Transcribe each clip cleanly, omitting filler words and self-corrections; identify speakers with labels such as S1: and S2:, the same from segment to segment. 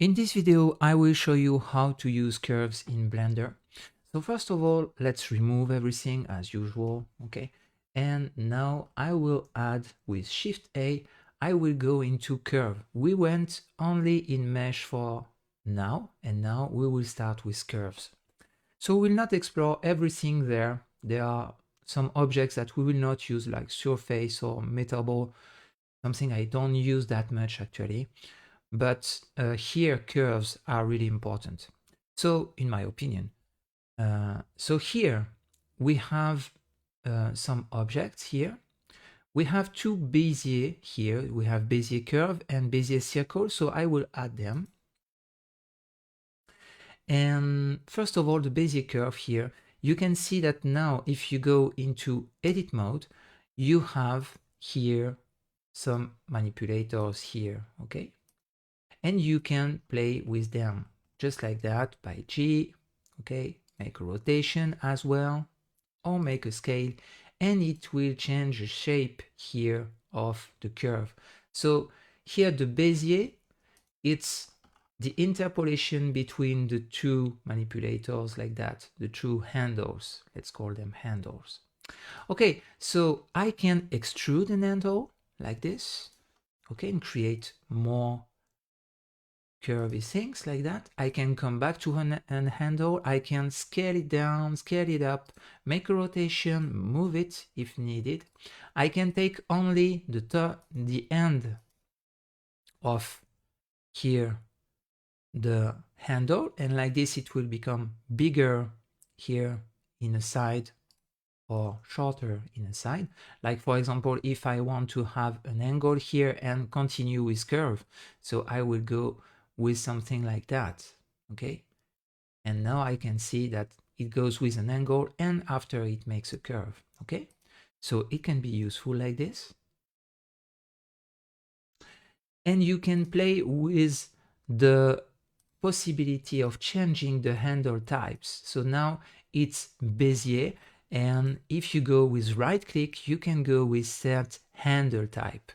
S1: In this video, I will show you how to use curves in Blender. So first of all, let's remove everything as usual, okay? And now I will add with Shift A, I will go into curve. We went only in mesh for now, and now we will start with curves. So we'll not explore everything there. There are some objects that we will not use like surface or metal ball, something I don't use that much actually. But here curves are really important. So in my opinion, so here we have some objects here. We have two Bezier here. We have Bezier curve and Bezier circle. So I will add them. And first of all, the Bezier curve here, you can see that now if you go into edit mode, you have here some manipulators here, okay? And you can play with them just like that by G, okay? Make a rotation as well, or make a scale, and it will change the shape here of the curve. So here the Bezier, it's the interpolation between the two manipulators like that, the two handles, let's call them handles. Okay, so I can extrude an handle like this, okay, and create more curvy things like that. I can come back to an handle, I can scale it down, scale it up, make a rotation, move it if needed. I can take only the end of here the handle, and like this it will become bigger here in a side or shorter in a side. Like for example, if I want to have an angle here and continue with curve, so I will go with something like that, okay? And now I can see that it goes with an angle and after it makes a curve, okay? So it can be useful like this. And you can play with the possibility of changing the handle types. So now it's Bezier, and if you go with right click, you can go with set handle type.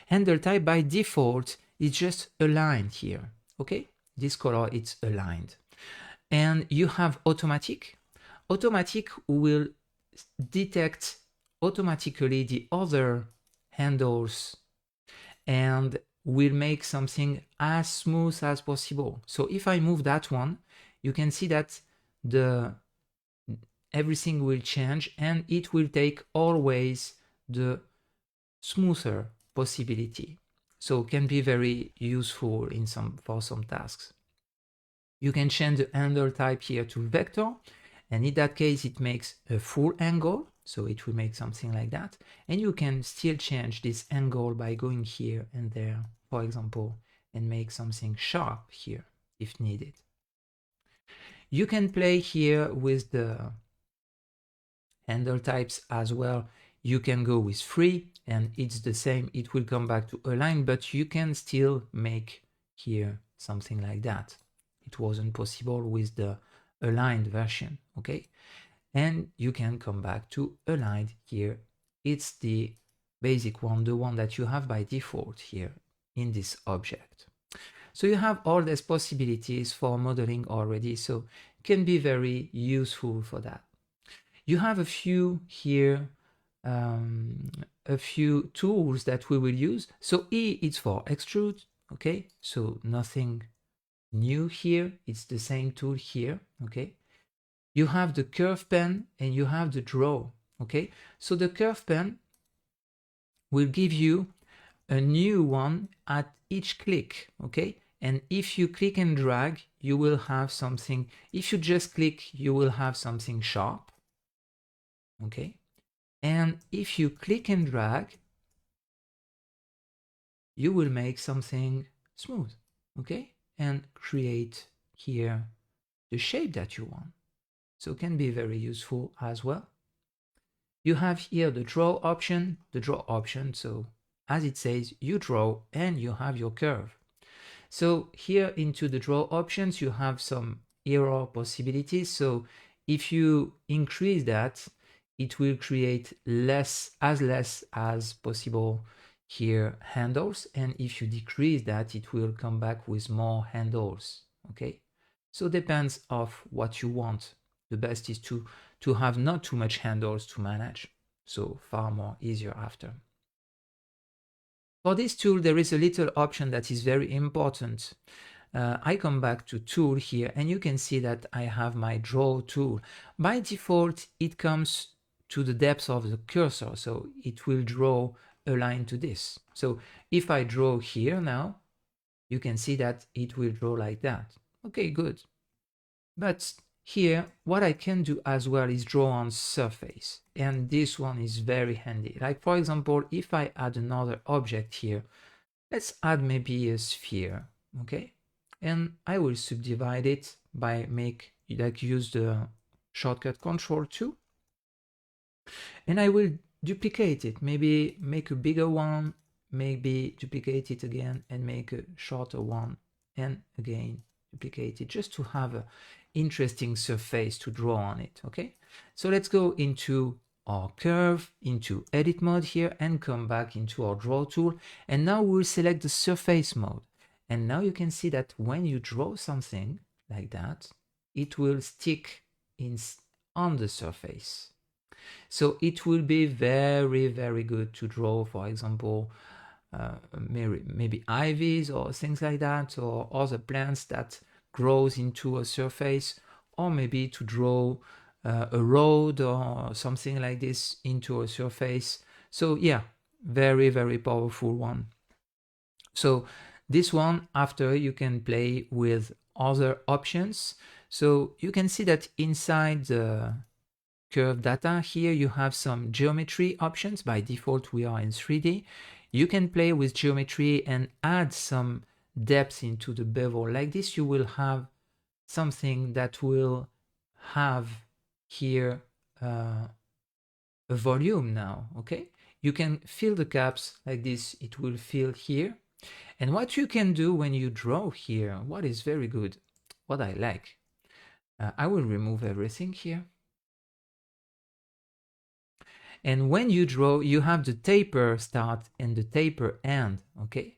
S1: Handle type by default is just aligned here, okay? This color, it's aligned. And you have automatic. Automatic will detect automatically the other handles and will make something as smooth as possible. So if I move that one, you can see that everything will change and it will take always the smoother possibility. So it can be very useful for some tasks. You can change the handle type here to vector, and in that case it makes a full angle, so it will make something like that. And you can still change this angle by going here and there, for example, and make something sharp here if needed. You can play here with the handle types as well. You can go with 3 and it's the same, it will come back to align, but you can still make here something like that. It wasn't possible with the aligned version, okay? And you can come back to aligned here. It's the basic one, the one that you have by default here in this object. So you have all these possibilities for modeling already, so it can be very useful for that. You have a few here, a few tools that we will use. So E is for extrude, okay? So nothing new here, it's the same tool here, okay? You have the curve pen and you have the draw, okay? So the curve pen will give you a new one at each click, okay? And if you click and drag, you will have something. If you just click, you will have something sharp, okay? And if you click and drag, you will make something smooth, okay? And create here the shape that you want. So it can be very useful as well. You have here the draw option, so as it says, you draw and you have your curve. So here into the draw options, you have some error possibilities. So if you increase that, it will create less as possible here handles, and if you decrease that, it will come back with more handles. Okay, so depends of what you want. The best is to have not too much handles to manage, so far more easier after. For this tool, there is a little option that is very important. I come back to tool here, and you can see that I have my draw tool. By default, it comes to the depth of the cursor, so it will draw a line to this. So if I draw here now, you can see that it will draw like that. Okay, good. But here, what I can do as well is draw on surface, and this one is very handy. Like for example, if I add another object here, let's add maybe a sphere, okay? And I will subdivide it by use the shortcut Ctrl+2, and I will duplicate it, maybe make a bigger one, maybe duplicate it again and make a shorter one, and again duplicate it, just to have an interesting surface to draw on it. Okay, so let's go into our curve, into edit mode here, and come back into our draw tool, and now we'll select the surface mode. And now you can see that when you draw something like that, it will stick on the surface. So it will be very, very good to draw, for example, maybe ivies or things like that, or other plants that grows into a surface, or maybe to draw a road or something like this into a surface. So yeah, very, very powerful one. So this one, after, you can play with other options. So you can see that inside the curve data here, you have some geometry options. By default, we are in 3D. You can play with geometry and add some depth into the bevel. Like this, you will have something that will have here a volume now, okay? You can fill the caps like this, it will fill here. And what you can do when you draw here, what is very good, what I like, I will remove everything here. And when you draw, you have the taper start and the taper end, okay?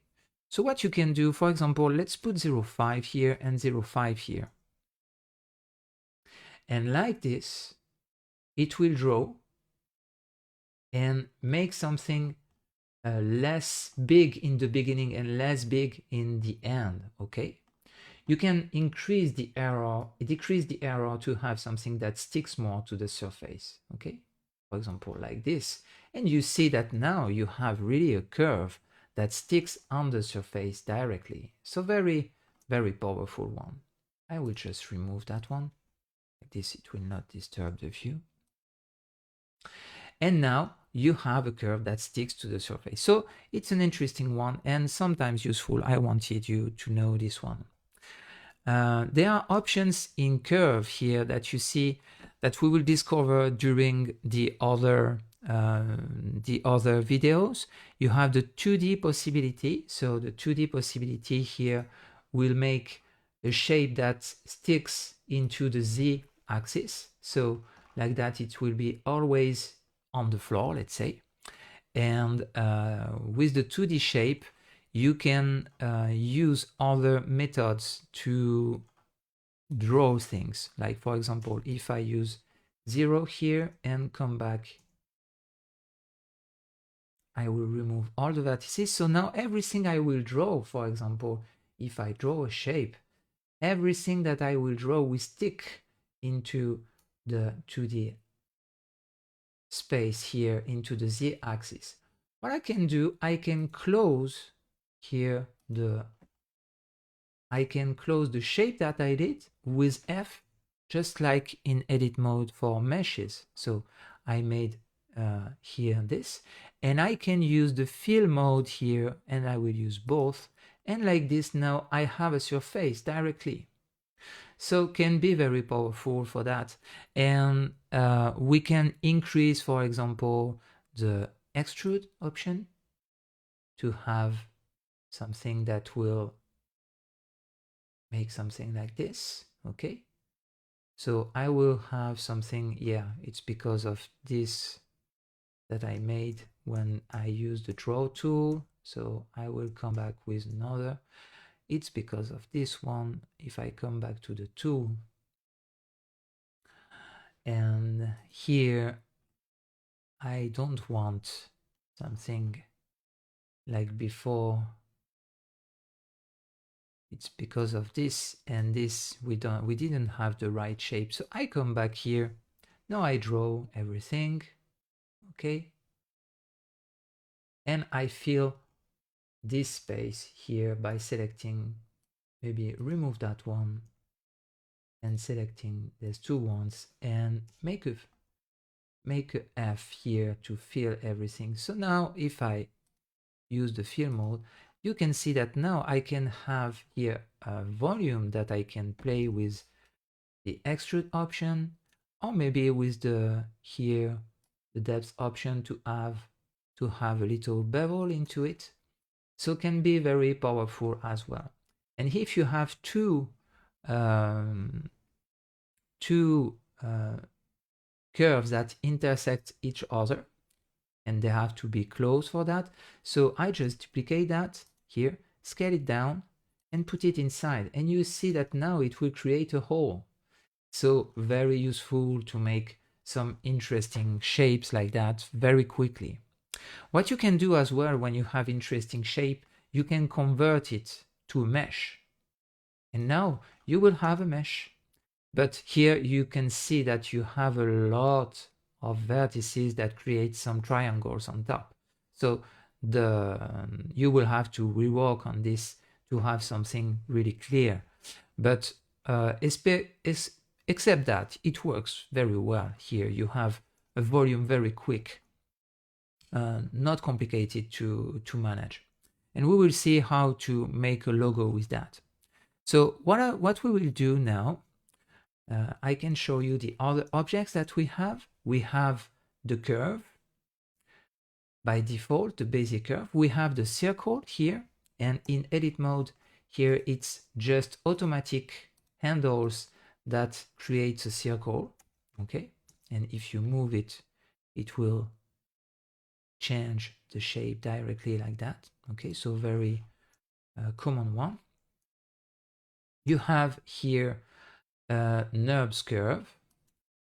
S1: So what you can do, for example, let's put 0.5 here and 0.5 here. And like this, it will draw and make something less big in the beginning and less big in the end, okay? You can increase the error, decrease the error to have something that sticks more to the surface, okay? For example, like this. And you see that now you have really a curve that sticks on the surface directly. So very, very powerful one. I will just remove that one. Like this, it will not disturb the view. And now you have a curve that sticks to the surface. So it's an interesting one and sometimes useful. I wanted you to know this one. There are options in curve here that you see that we will discover during the other videos. You have the 2D possibility. So the 2D possibility here will make a shape that sticks into the Z axis. So like that, it will be always on the floor, let's say. And with the 2D shape, you can use other methods to draw things. Like for example, if I use 0 here and come back, I will remove all the vertices. So now everything I will draw, for example, if I draw a shape, everything that I will draw will stick into the 2D space here, into the Z axis. What I can do, I can close here I can close the shape that I did with F, just like in edit mode for meshes. So I made here this, and I can use the fill mode here, and I will use both. And like this, now I have a surface directly. So can be very powerful for that. And we can increase, for example, the extrude option to have something that will make something like this, okay? So I will have something, yeah, it's because of this that I made when I used the draw tool. So I will come back with another. It's because of this one. If I come back to the tool, and here I don't want something like before. It's because of this and this we didn't have the right shape. So I come back here. Now I draw everything. Okay. And I fill this space here by selecting, maybe remove that one and selecting these two ones and make a F here to fill everything. So now if I use the fill mode, you can see that now I can have here a volume that I can play with the extrude option, or maybe with the here the depth option to have a little bevel into it. So it can be very powerful as well. And if you have two curves that intersect each other, and they have to be close for that, so I just duplicate that here, scale it down, and put it inside, and you see that now it will create a hole. So very useful to make some interesting shapes like that very quickly. What you can do as well when you have interesting shape, you can convert it to a mesh. And now you will have a mesh. But here you can see that you have a lot of vertices that create some triangles on top. So you will have to rework on this to have something really clear. But except that it works very well here. You have a volume very quick, not complicated to manage. And we will see how to make a logo with that. So what we will do now, I can show you the other objects that we have. We have the curve. By default, the basic curve. We have the circle here, and in edit mode, here it's just automatic handles that creates a circle. Okay, and if you move it, it will change the shape directly like that. Okay, so very common one. You have here NURBS curve.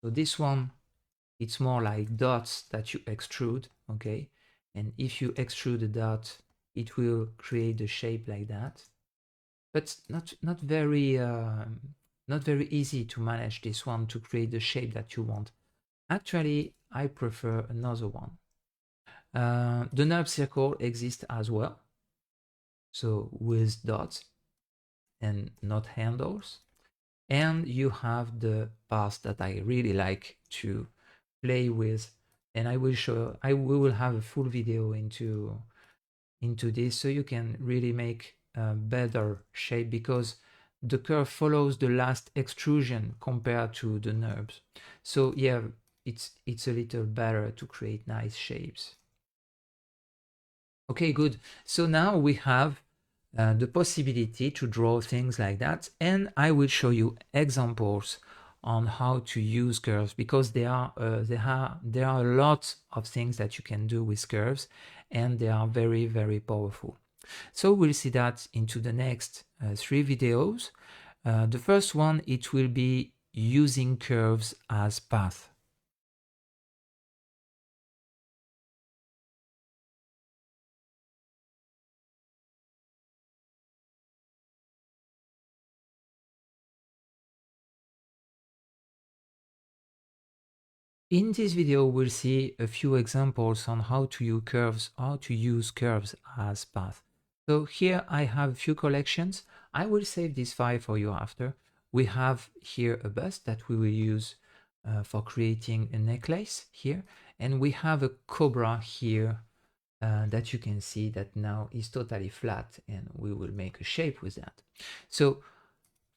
S1: So this one, it's more like dots that you extrude, okay? And if you extrude a dot, it will create the shape like that. But not very easy to manage this one to create the shape that you want. Actually, I prefer another one. The NURBS circle exists as well. So with dots and not handles. And you have the path that I really like to play with, and we will have a full video into this, so you can really make a better shape, because the curve follows the last extrusion compared to the NURBS. So yeah, it's a little better to create nice shapes. Okay, good. So now we have the possibility to draw things like that, and I will show you examples on how to use curves, because there are a lot of things that you can do with curves, and they are very, very powerful. So we'll see that into the next 3 videos. The first one, it will be using curves as path. In this video, we'll see a few examples on how to use curves as path. So here I have a few collections. I will save this file for you after. We have here a bust that we will use for creating a necklace here. And we have a cobra here that you can see that now is totally flat, and we will make a shape with that. So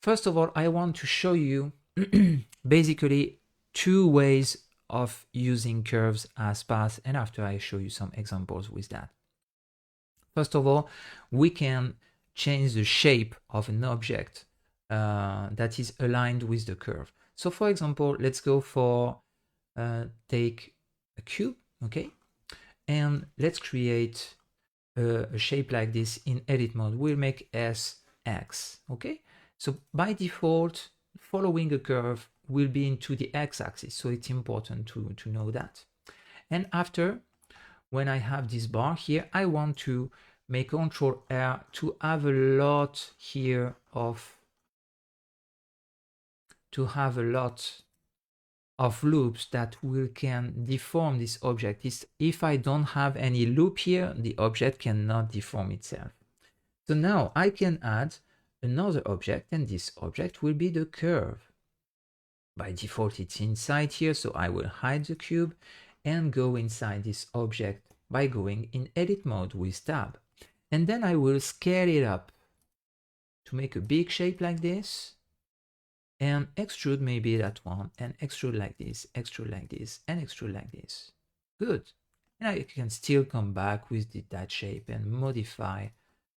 S1: first of all, I want to show you basically 2 ways of using curves as paths, and after I show you some examples with that. First of all, we can change the shape of an object that is aligned with the curve. So for example, let's go for take a cube, okay? and let's create a shape like this in edit mode. We'll make SX, okay? So by default, following a curve will be into the x-axis, so it's important to know that. And after, when I have this bar here, I want to make Control R to have a lot here of loops that can deform this object. If I don't have any loop here, the object cannot deform itself. So now I can add another object, and this object will be the curve. By default, it's inside here, so I will hide the cube and go inside this object by going in edit mode with tab. And then I will scale it up to make a big shape like this, and extrude maybe that one, and extrude like this, extrude like this, and extrude like this. Good. And I can still come back with that shape and modify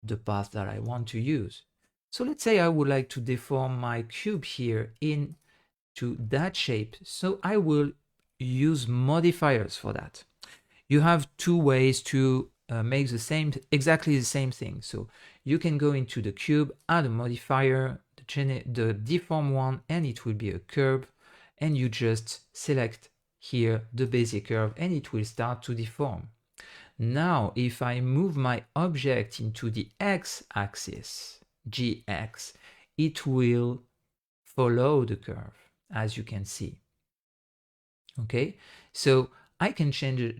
S1: the path that I want to use. So let's say I would like to deform my cube here into that shape. So I will use modifiers for that. You have two ways to make exactly the same thing. So you can go into the cube, add a modifier, the deform one, and it will be a curve, and you just select here the basic curve and it will start to deform. Now if I move my object into the x-axis, gx, it will follow the curve, as you can see. Okay, so I can change it,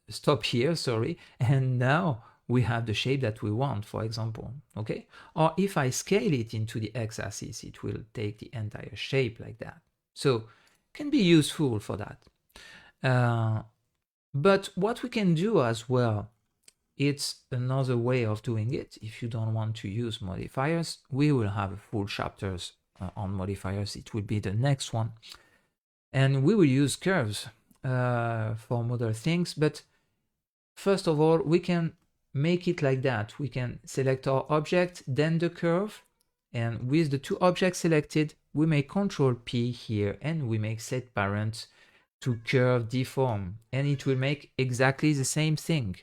S1: stop here, sorry, and now we have the shape that we want, for example, okay? Or if I scale it into the x-axis, it will take the entire shape like that. So can be useful for that. But what we can do as well, it's another way of doing it. If you don't want to use modifiers, we will have a full chapters on modifiers. It will be the next one. And we will use curves for model things, but first of all, we can make it like that. We can select our object, then the curve, and with the two objects selected, we make Control P here, and we make set parent to curve deform, and it will make exactly the same thing.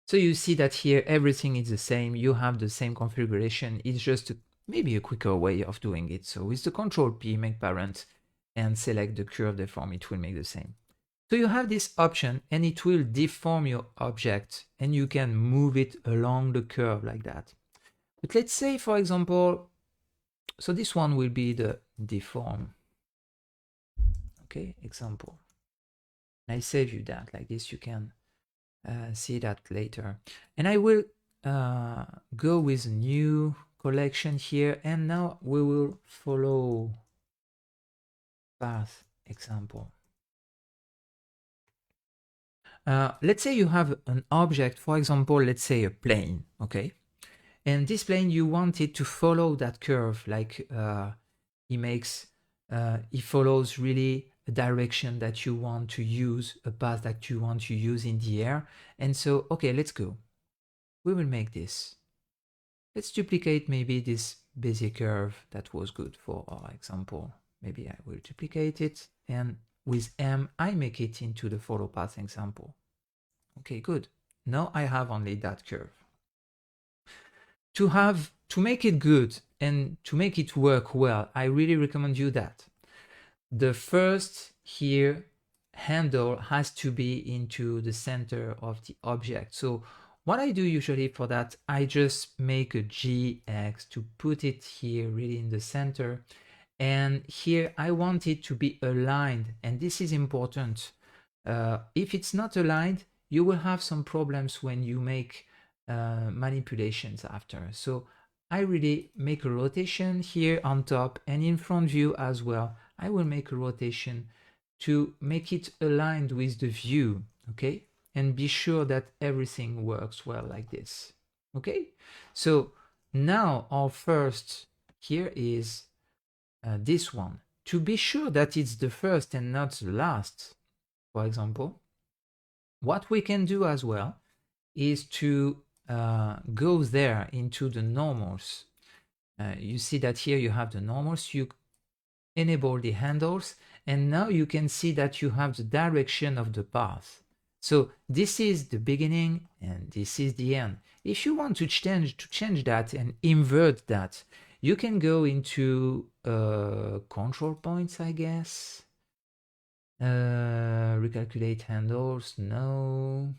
S1: So you see that here everything is the same, you have the same configuration, it's just maybe a quicker way of doing it. So with the Control P, make parent, and select the curve deform, it will make the same. So you have this option and it will deform your object and you can move it along the curve like that. But let's say, for example, so this one will be the deform. Okay, example. I save you that like this, you can see that later. And I will go with a new collection here, and now we will follow path example. Let's say you have an object, for example, let's say a plane, okay? And this plane, you want it to follow that curve, like it follows really a direction that you want to use, a path that you want to use in the air. And so, okay, let's go. We will make this. Let's duplicate maybe this basic curve that was good for our example. Maybe I will duplicate it, and with M, I make it into the follow path example. Okay, good. Now I have only that curve. To make it good and to make it work well, I really recommend you that the first here handle has to be into the center of the object. So what I do usually for that, I just make a GX to put it here really in the center. And here I want it to be aligned, and this is important. If it's not aligned, you will have some problems when you make manipulations after. So I really make a rotation here on top, and in front view as well. I will make a rotation to make it aligned with the view, okay? And be sure that everything works well like this, okay? So now our first here is this one. To be sure that it's the first and not the last, for example, what we can do as well is to go there into the normals. You see that here you have the normals. You enable the handles, and now you can see that you have the direction of the path. So this is the beginning and this is the end. If you want to change that and invert that, you can go into control points, I guess. Recalculate handles, no.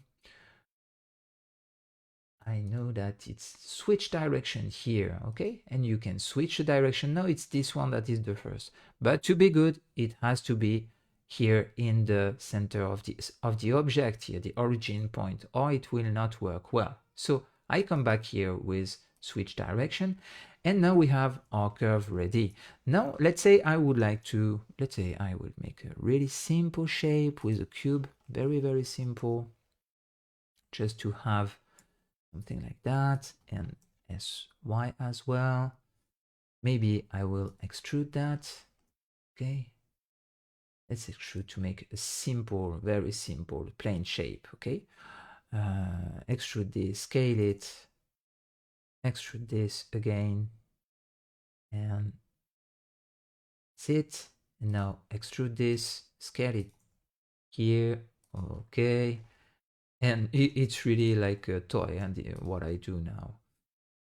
S1: I know that it's switch direction here, okay? And you can switch the direction. No, it's this one that is the first. But to be good, it has to be here in the center of the object here, the origin point, or it will not work well. So I come back here with switch direction, and now we have our curve ready. Now, let's say I would like to, let's say I would make a really simple shape with a cube, very, very simple, just to have something like that, and SY as well. Maybe I will extrude that. Okay, let's extrude to make a simple, very simple plane shape. Okay, extrude this, scale it, extrude this again, and that's it. And now extrude this, scale it here. Okay, and it's really like a toy, and what I do now.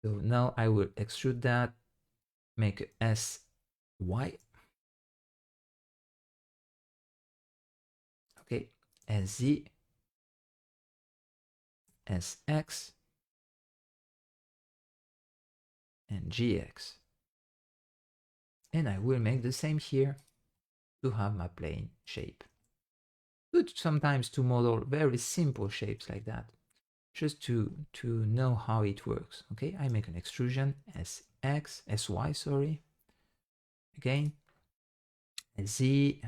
S1: So now I will extrude that, make a SY. Okay, SZ, SX, and GX. And I will make the same here to have my plane shape. Good sometimes to model very simple shapes like that, just to know how it works. Okay, I make an extrusion, SY, sorry. Again, Z,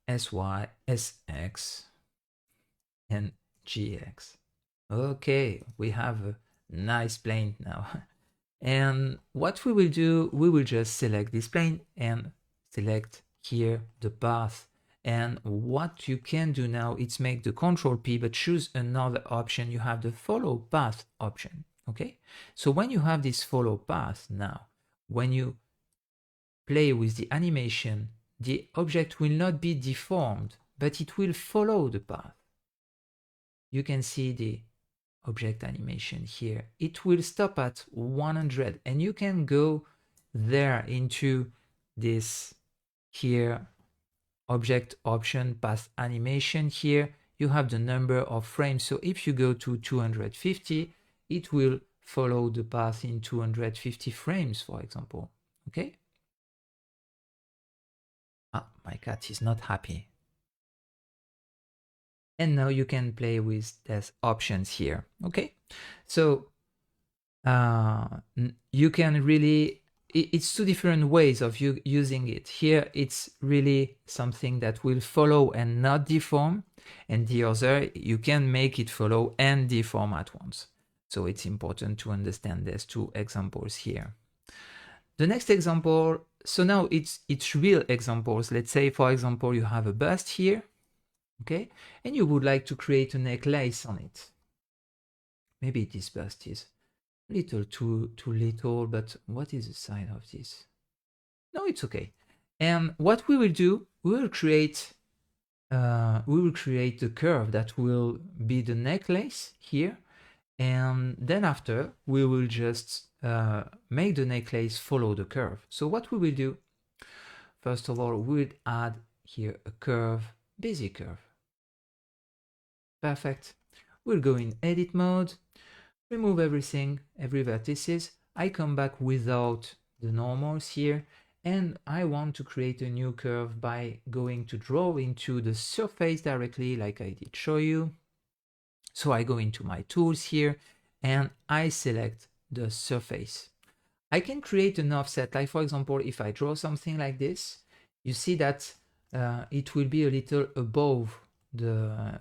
S1: SY, SX, and GX. Okay, we have a nice plane now. And what we will do, we will just select this plane and select here the path. And what you can do now is make the Control P, but choose another option. You have the follow path option. Okay, so when you have this follow path now, when you play with the animation, the object will not be deformed, but it will follow the path. You can see the object animation here. It will stop at 100, and you can go there into this here object option, path animation. Here you have the number of frames. So if you go to 250, it will follow the path in 250 frames, for example. Okay. Ah, my cat is not happy. And now you can play with these options here. Okay, so you can really, it's two different ways of using it. Here it's really something that will follow and not deform, and the other you can make it follow and deform at once. So it's important to understand these two examples here. The next example, so now it's real examples. Let's say, for example, you have a bust here. Okay, and you would like to create a necklace on it. Maybe this bust is a little too little, but what is the size of this? No, it's okay. And what we will do, we will create the curve that will be the necklace here, and then after we will just make the necklace follow the curve. So what we will do, first of all, we'll add here a curve, basic curve. Perfect. We'll go in edit mode, remove everything, every vertices. I come back without the normals here, and I want to create a new curve by going to draw into the surface directly, like I did show you. So I go into my tools here and I select the surface. I can create an offset, like for example, if I draw something like this, you see that it will be a little above the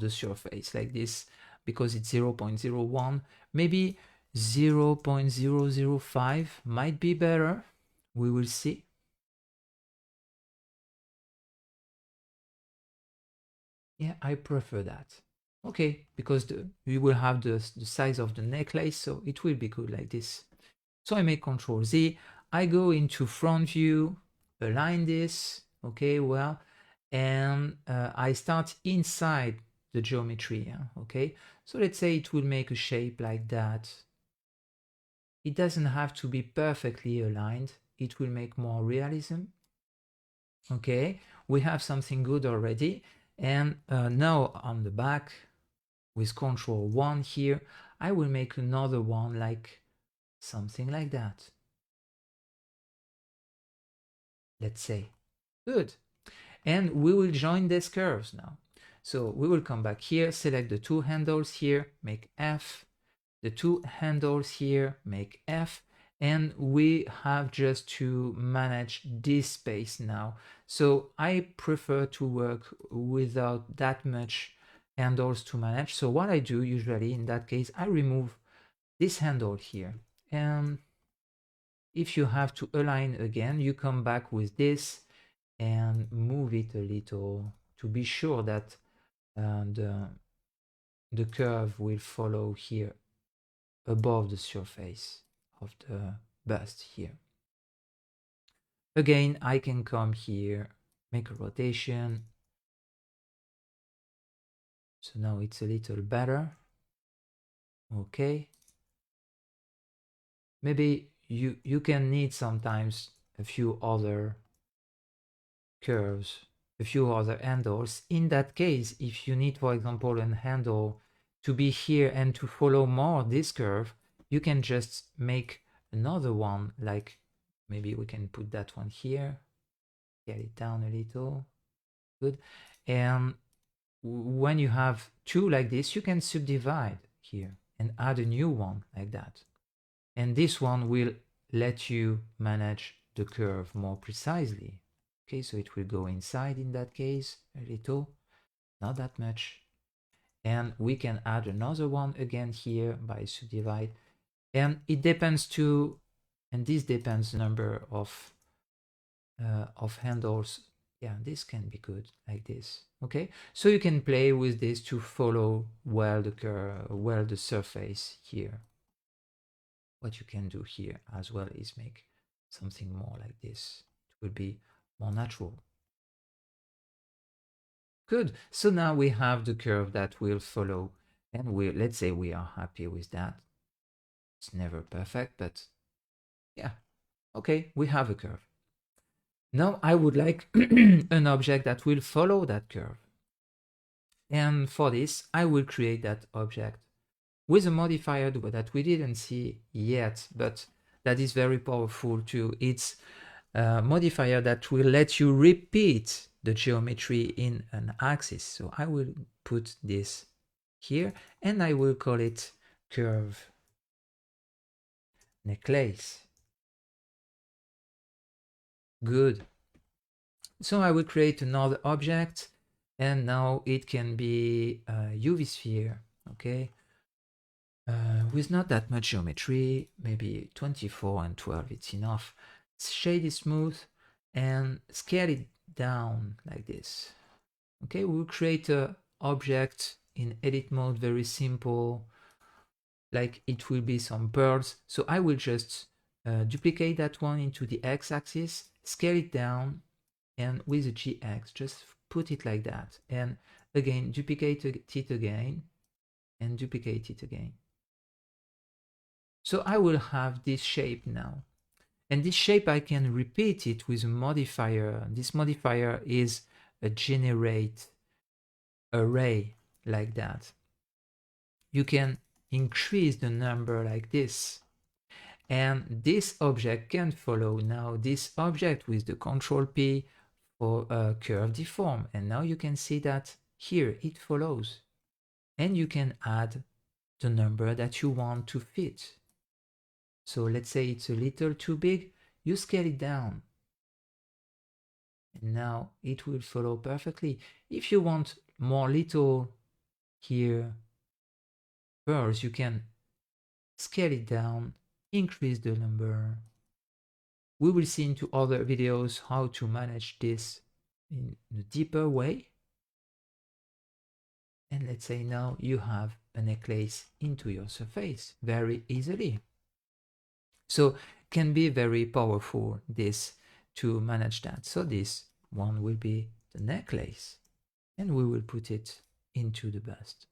S1: surface like this, because it's 0.01. maybe 0.005 might be better. We will see. Yeah, I prefer that. Okay, because we will have the size of the necklace, so it will be good like this. So I make Control Z, I go into front view, align this, okay, well, and I start inside the geometry, okay? So let's say it will make a shape like that. It doesn't have to be perfectly aligned. It will make more realism. Okay, we have something good already. And now on the back, with Control 1 here, I will make another one like something like that. Let's say. Good. And we will join these curves now. So we will come back here, select the two handles here, make F, the two handles here, make F, and we have just to manage this space now. So I prefer to work without that much handles to manage. So what I do usually in that case, I remove this handle here. And if you have to align again, you come back with this and move it a little to be sure that the curve will follow here above the surface of the bust here. Again, I can come here, make a rotation. So now it's a little better. Okay. Maybe you can need sometimes a few other curves, a few other handles. In that case, if you need, for example, a handle to be here and to follow more this curve, you can just make another one, like maybe we can put that one here, get it down a little, good. And when you have two like this, you can subdivide here and add a new one like that. And this one will let you manage the curve more precisely. Okay, so it will go inside in that case, a little, not that much. And we can add another one again here by subdivide. And it depends to, and this depends the number of handles. Yeah, this can be good like this. Okay, so you can play with this to follow well the curve, well the surface here. What you can do here as well is make something more like this. It will be more natural. Good. So now we have the curve that will follow, and let's say we are happy with that. It's never perfect, but yeah. Okay, we have a curve. Now I would like an object that will follow that curve. And for this, I will create that object with a modifier that we didn't see yet, but that is very powerful too. It's a modifier that will let you repeat the geometry in an axis. So I will put this here and I will call it curve necklace. Good. So I will create another object and now it can be a UV sphere, okay? With not that much geometry, maybe 24 and 12, it's enough. Shade is smooth and scale it down like this. Okay, we'll create an object in edit mode, very simple, like it will be some pearls. So I will just duplicate that one into the x-axis, scale it down, and with a GX, just put it like that. And again, duplicate it again, and duplicate it again. So I will have this shape now. And this shape, I can repeat it with a modifier. This modifier is a generate array like that. You can increase the number like this. And this object can follow now this object with the Control P for a curve deform. And now you can see that here it follows. And you can add the number that you want to fit. So let's say it's a little too big, you scale it down. And now it will follow perfectly. If you want more little here pearls, you can scale it down, increase the number. We will see into other videos how to manage this in a deeper way. And let's say now you have a necklace into your surface very easily. So can be very powerful, this to manage that. So this one will be the necklace, and we will put it into the bust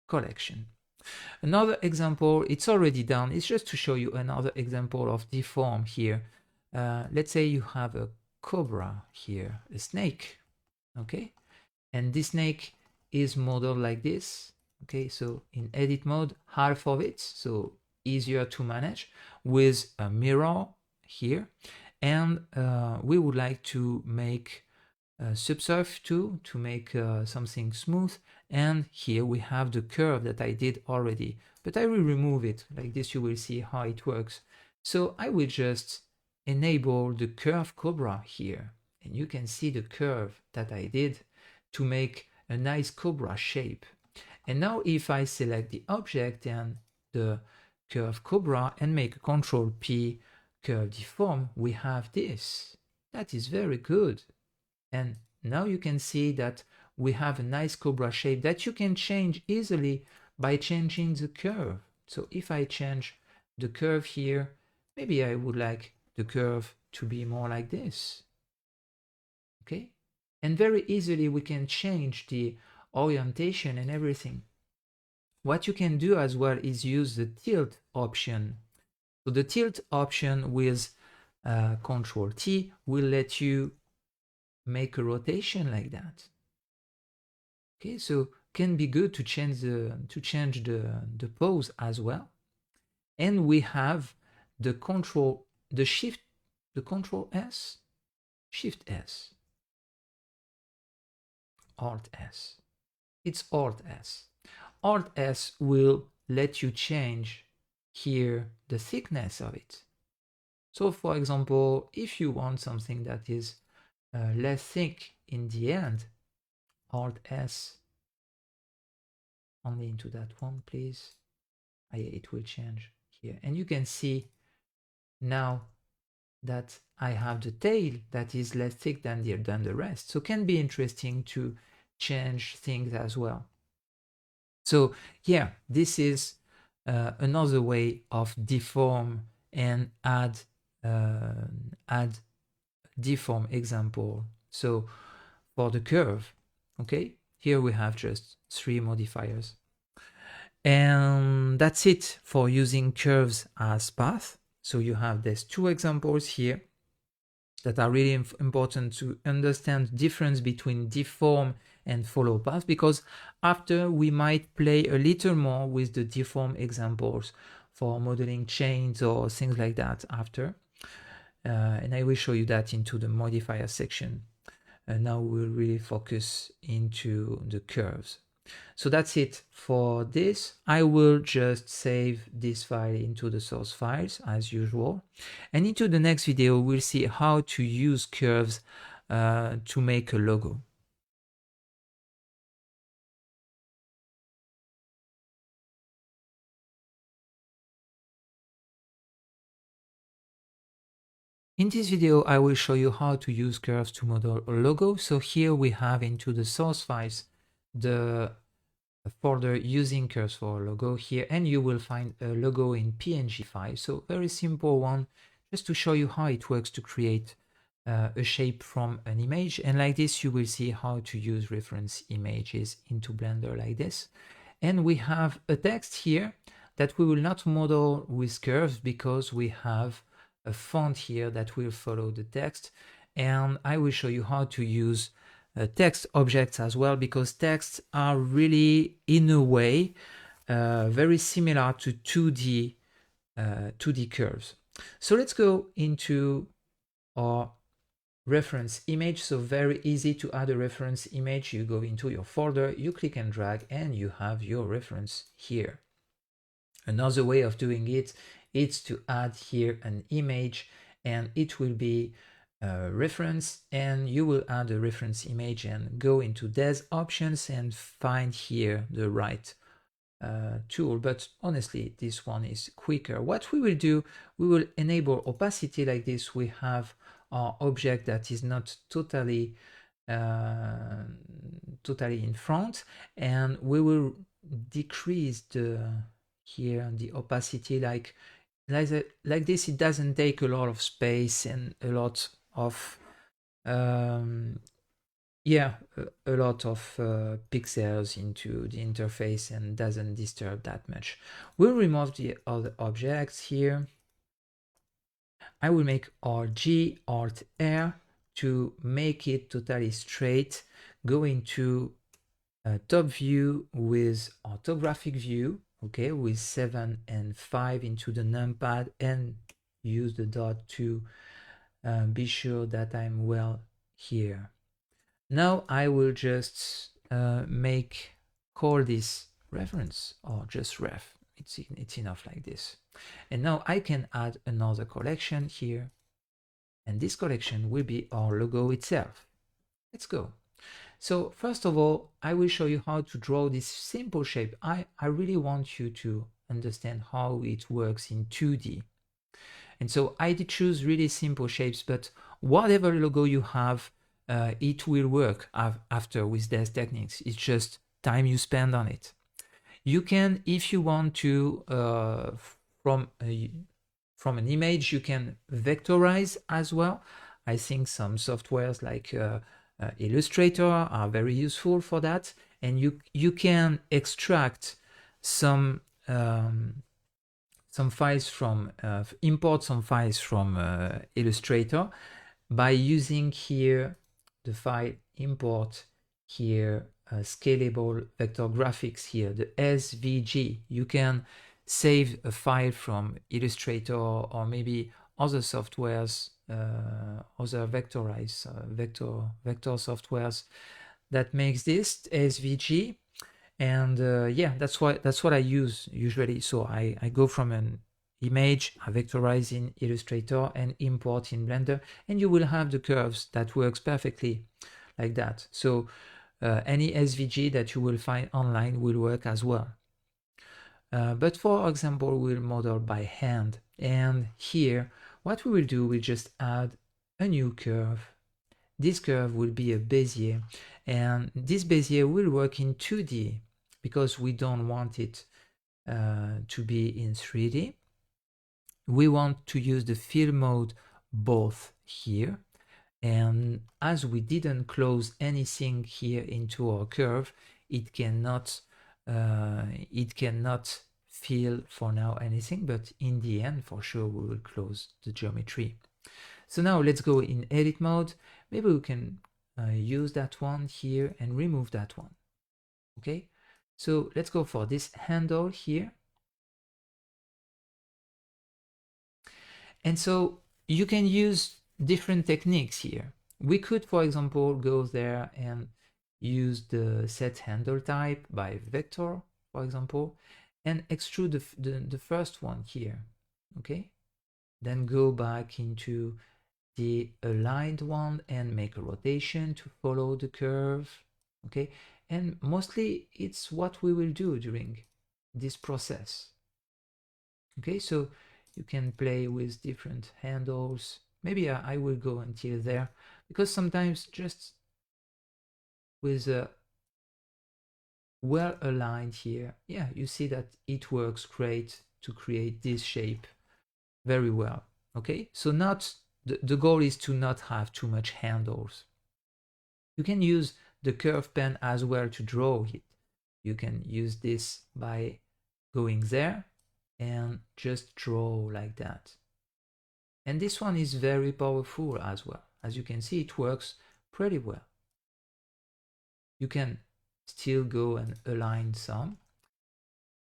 S1: collection. Another example, it's already done, it's just to show you another example of deform here. Let's say you have a cobra here, a snake, okay? And this snake is modeled like this, okay? So in edit mode, half of it, so easier to manage, with a mirror here. And we would like to make subsurf too, to make something smooth. And here we have the curve that I did already, but I will remove it. Like this, you will see how it works. So I will just enable the curve cobra here, and you can see the curve that I did to make a nice cobra shape. And now if I select the object and the curve cobra and make Ctrl P curve deform, we have this. That is very good. And now you can see that we have a nice cobra shape that you can change easily by changing the curve. So if I change the curve here, maybe I would like the curve to be more like this. Okay? And very easily we can change the orientation and everything. What you can do as well is use the tilt option. So the tilt option with Ctrl T will let you make a rotation like that. Okay, so can be good to change the pose as well. And we have the Control S, Shift S, Alt S. It's Alt S. Alt S will let you change here the thickness of it. So for example, if you want something that is less thick in the end, Alt S, only into that one, please. It will change here. And you can see now that I have the tail that is less thick than the rest. So it can be interesting to change things as well. So yeah, this is another way of deform and add deform example. So for the curve, okay, here we have just 3 modifiers. And that's it for using curves as path. So you have these 2 examples here that are really important to understand the difference between deform and follow path, because after we might play a little more with the deform examples for modeling chains or things like that after. And I will show you that into the modifier section. Now we'll really focus into the curves. So that's it for this. I will just save this file into the source files as usual. And into the next video, we'll see how to use curves to make a logo. In this video, I will show you how to use curves to model a logo. So here we have into the source files the folder using curves for a logo here, and you will find a logo in PNG file. So very simple one, just to show you how it works to create a shape from an image. And like this, you will see how to use reference images into Blender like this. And we have a text here that we will not model with curves because we have a font here that will follow the text. And I will show you how to use text objects as well, because texts are really, in a way, very similar to 2D curves. So let's go into our reference image. So very easy to add a reference image. You go into your folder, you click and drag, and you have your reference here. Another way of doing it is to add here an image, and it will be a reference, and you will add a reference image and go into Des options and find here the right tool. But honestly, this one is quicker. What we will do, we will enable opacity like this. We have our object that is not totally in front, and we will decrease the opacity like like this, it doesn't take a lot of space and a lot of yeah, a lot of pixels into the interface and doesn't disturb that much. We'll remove the other objects here. I will make RG, Alt R to make it totally straight. Go into top view with orthographic view, okay, with 7 and 5 into the numpad, and use the dot to be sure that I'm well here. Now I will just call this reference or just ref. It's enough like this. And now I can add another collection here, and this collection will be our logo itself. Let's go. So first of all, I will show you how to draw this simple shape. I really want you to understand how it works in 2D. And so I did choose really simple shapes, but whatever logo you have, it will work after with these techniques. It's just time you spend on it. You can, if you want to, from an image, you can vectorize as well. I think some softwares like Illustrator are very useful for that, and you can extract some files from import some files from Illustrator by using here the file import here scalable vector graphics here, the SVG. You can save a file from Illustrator or maybe other softwares, other vectorized vector softwares that makes this SVG. And yeah, that's what I use usually. So I go from an image, I vectorize in Illustrator and import in Blender, and you will have the curves that works perfectly like that. So any SVG that you will find online will work as well. But for example, we'll model by hand, and here what we will do, we just add a new curve. This curve will be a Bezier, and this Bezier will work in 2D because we don't want it to be in 3D. We want to use the fill mode both here, and as we didn't close anything here into our curve, it cannot fill for now anything, but in the end for sure we will close the geometry. So now let's go in edit mode. Maybe we can use that one here and remove that one. Okay, so let's go for this handle here. And so you can use different techniques here. We could, for example, go there and use the set handle type by vector, for example, and extrude the first one here. Okay, then go back into the aligned one and make a rotation to follow the curve. Okay, and mostly it's what we will do during this process. Okay, so you can play with different handles. Maybe I will go until there, because sometimes just with a well aligned here, yeah, you see that it works great to create this shape very well. Okay, so not the goal is to not have too much handles. You can use the curve pen as well to draw it. You can use this by going there and just draw like that. And this one is very powerful as well. As you can see, it works pretty well. You can still go and align some.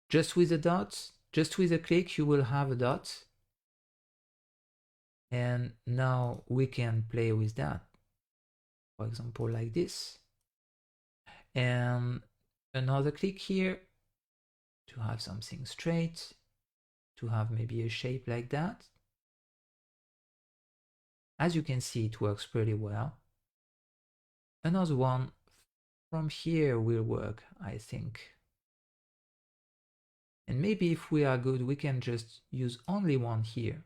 S1: Just with a dot, just with a click, you will have a dot. And now we can play with that. For example, like this. And another click here to have something straight, to have maybe a shape like that. As you can see, it works pretty well. Another one from here will work, I think. And maybe if we are good, we can just use only one here.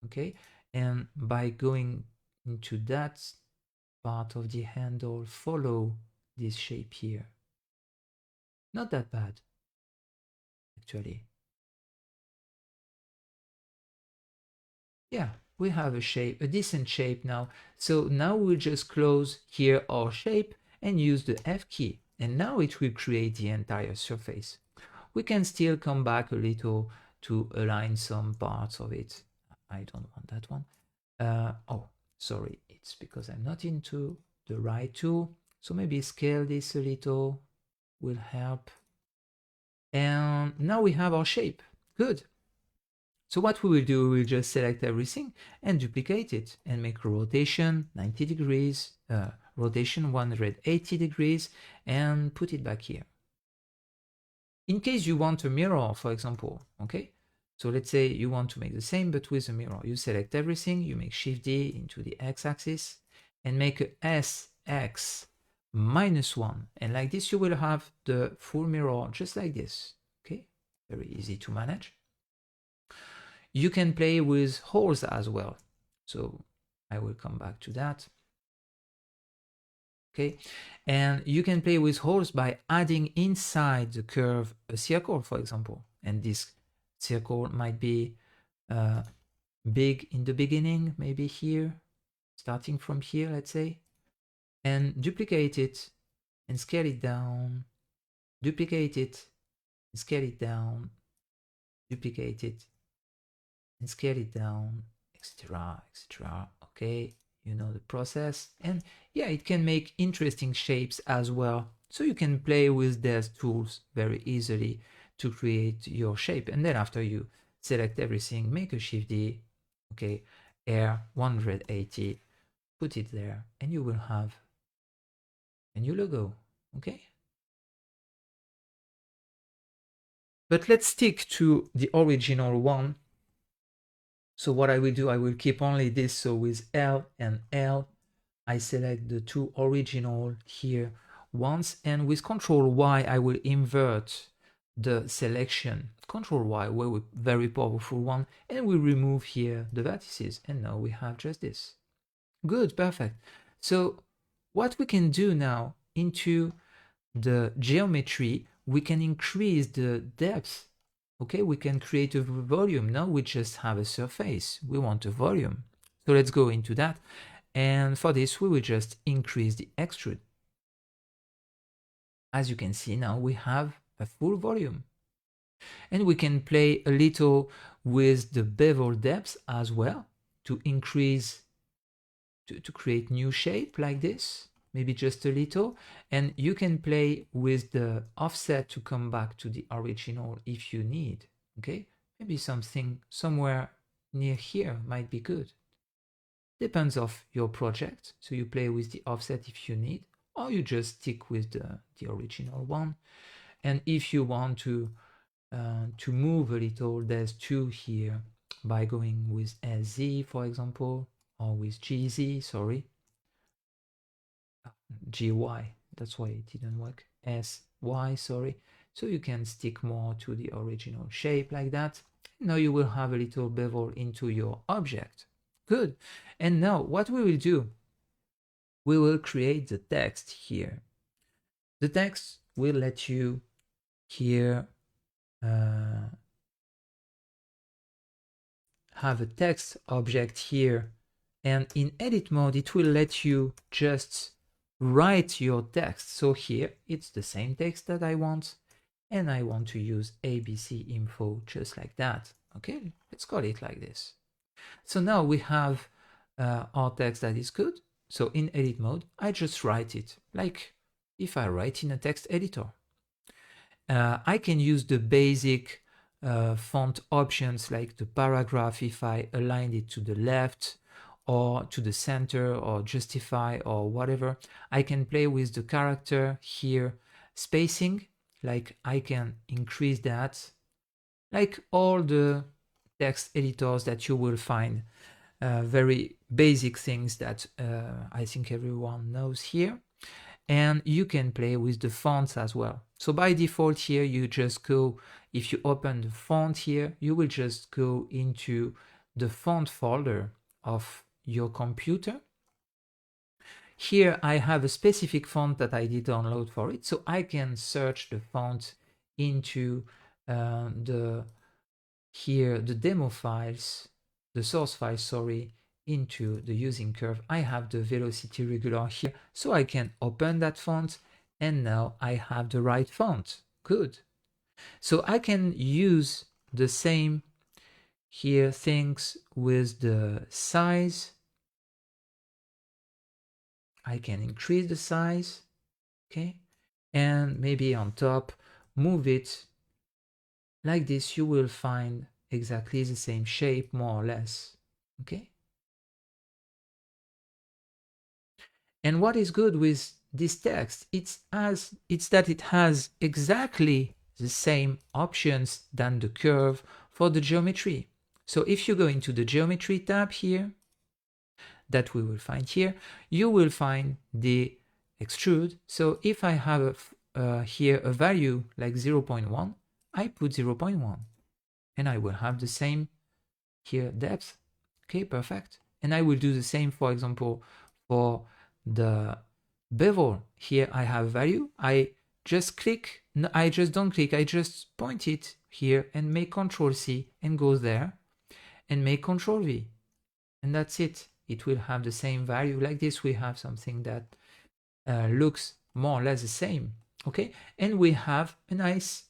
S1: Okay, and by going into that part of the handle, follow this shape here. Not that bad, actually. Yeah, we have a shape, a decent shape now. So now we'll just close here our shape and use the F key. And now it will create the entire surface. We can still come back a little to align some parts of it. I don't want that one. Oh, sorry, it's because I'm not into the right tool. So maybe scale this a little will help. And now we have our shape. Good. So what we will do, we will just select everything and duplicate it and make a rotation 90 degrees, rotation 180 degrees, and put it back here. In case you want a mirror, for example, okay? So let's say you want to make the same, but with a mirror. You select everything, you make Shift D into the X-axis and make a SX -1. And like this, you will have the full mirror just like this, okay? Very easy to manage. You can play with holes as well. So I will come back to that. Okay, and you can play with holes by adding inside the curve a circle, for example. And this circle might be big in the beginning, maybe here, starting from here, let's say, and duplicate it and scale it down, duplicate it, and scale it down, duplicate it, and scale it down, etc., etc. Okay, you know the process. And yeah, it can make interesting shapes as well. So you can play with these tools very easily to create your shape. And then after you select everything, make a Shift D, okay, air 180, put it there, and you will have a new logo, okay? But let's stick to the original one. So what I will do, I will keep only this. So with L and L, I select the two original here once, and with Control Y, I will invert the selection. Control Y, very powerful one, and we remove here the vertices, and now we have just this. Good, perfect. So what we can do now into the geometry, we can increase the depth. Okay, we can create a volume. Now we just have a surface. We want a volume. So let's go into that. And for this, we will just increase the extrude. As you can see now, we have a full volume. And we can play a little with the bevel depth as well to increase, to create new shape like this, maybe just a little. And you can play with the offset to come back to the original if you need, okay? Maybe something somewhere near here might be good. Depends of your project. So you play with the offset if you need, or you just stick with the original one. And if you want to move a little, there's two here by going with SZ, for example, or with GZ, sorry. GY, that's why it didn't work. SY, sorry. So you can stick more to the original shape like that. Now you will have a little bevel into your object. Good. And now what we will do, we will create the text here. The text will let you here have a text object here, and in edit mode it will let you just write your text. So here it's the same text that I want, and I want to use ABC info just like that. Okay, let's call it like this. So now we have our text that is good. So in edit mode, I just write it like if I write in a text editor. I can use the basic font options like the paragraph if I align it to the left or to the center or justify or whatever. I can play with the character here, spacing, like I can increase that, like all the text editors that you will find. Very basic things that I think everyone knows here. And you can play with the fonts as well. So by default here, you just go, if you open the font here, you will just go into the font folder of your computer. Here I have a specific font that I did download for it, so I can search the font into the demo files the source file, sorry, into the using curve, I have the velocity regular here, so I can open that font, and now I have the right font. Good. So I can use the same here things with the size. I can increase the size, okay? And maybe on top, move it like this. You will find exactly the same shape, more or less, okay? And what is good with this text, it's that it has exactly the same options than the curve for the geometry. So if you go into the geometry tab here, that we will find here, you will find the extrude. So if I have here a value like 0.1, I put 0.1 and I will have the same here depth. Okay, perfect. And I will do the same, for example, for the bevel. Here I have value. I just click, no, I just don't click, I just point it here and make Control C and go there and make Control V. And that's it. It will have the same value. Like this, we have something that looks more or less the same. Okay, and we have a nice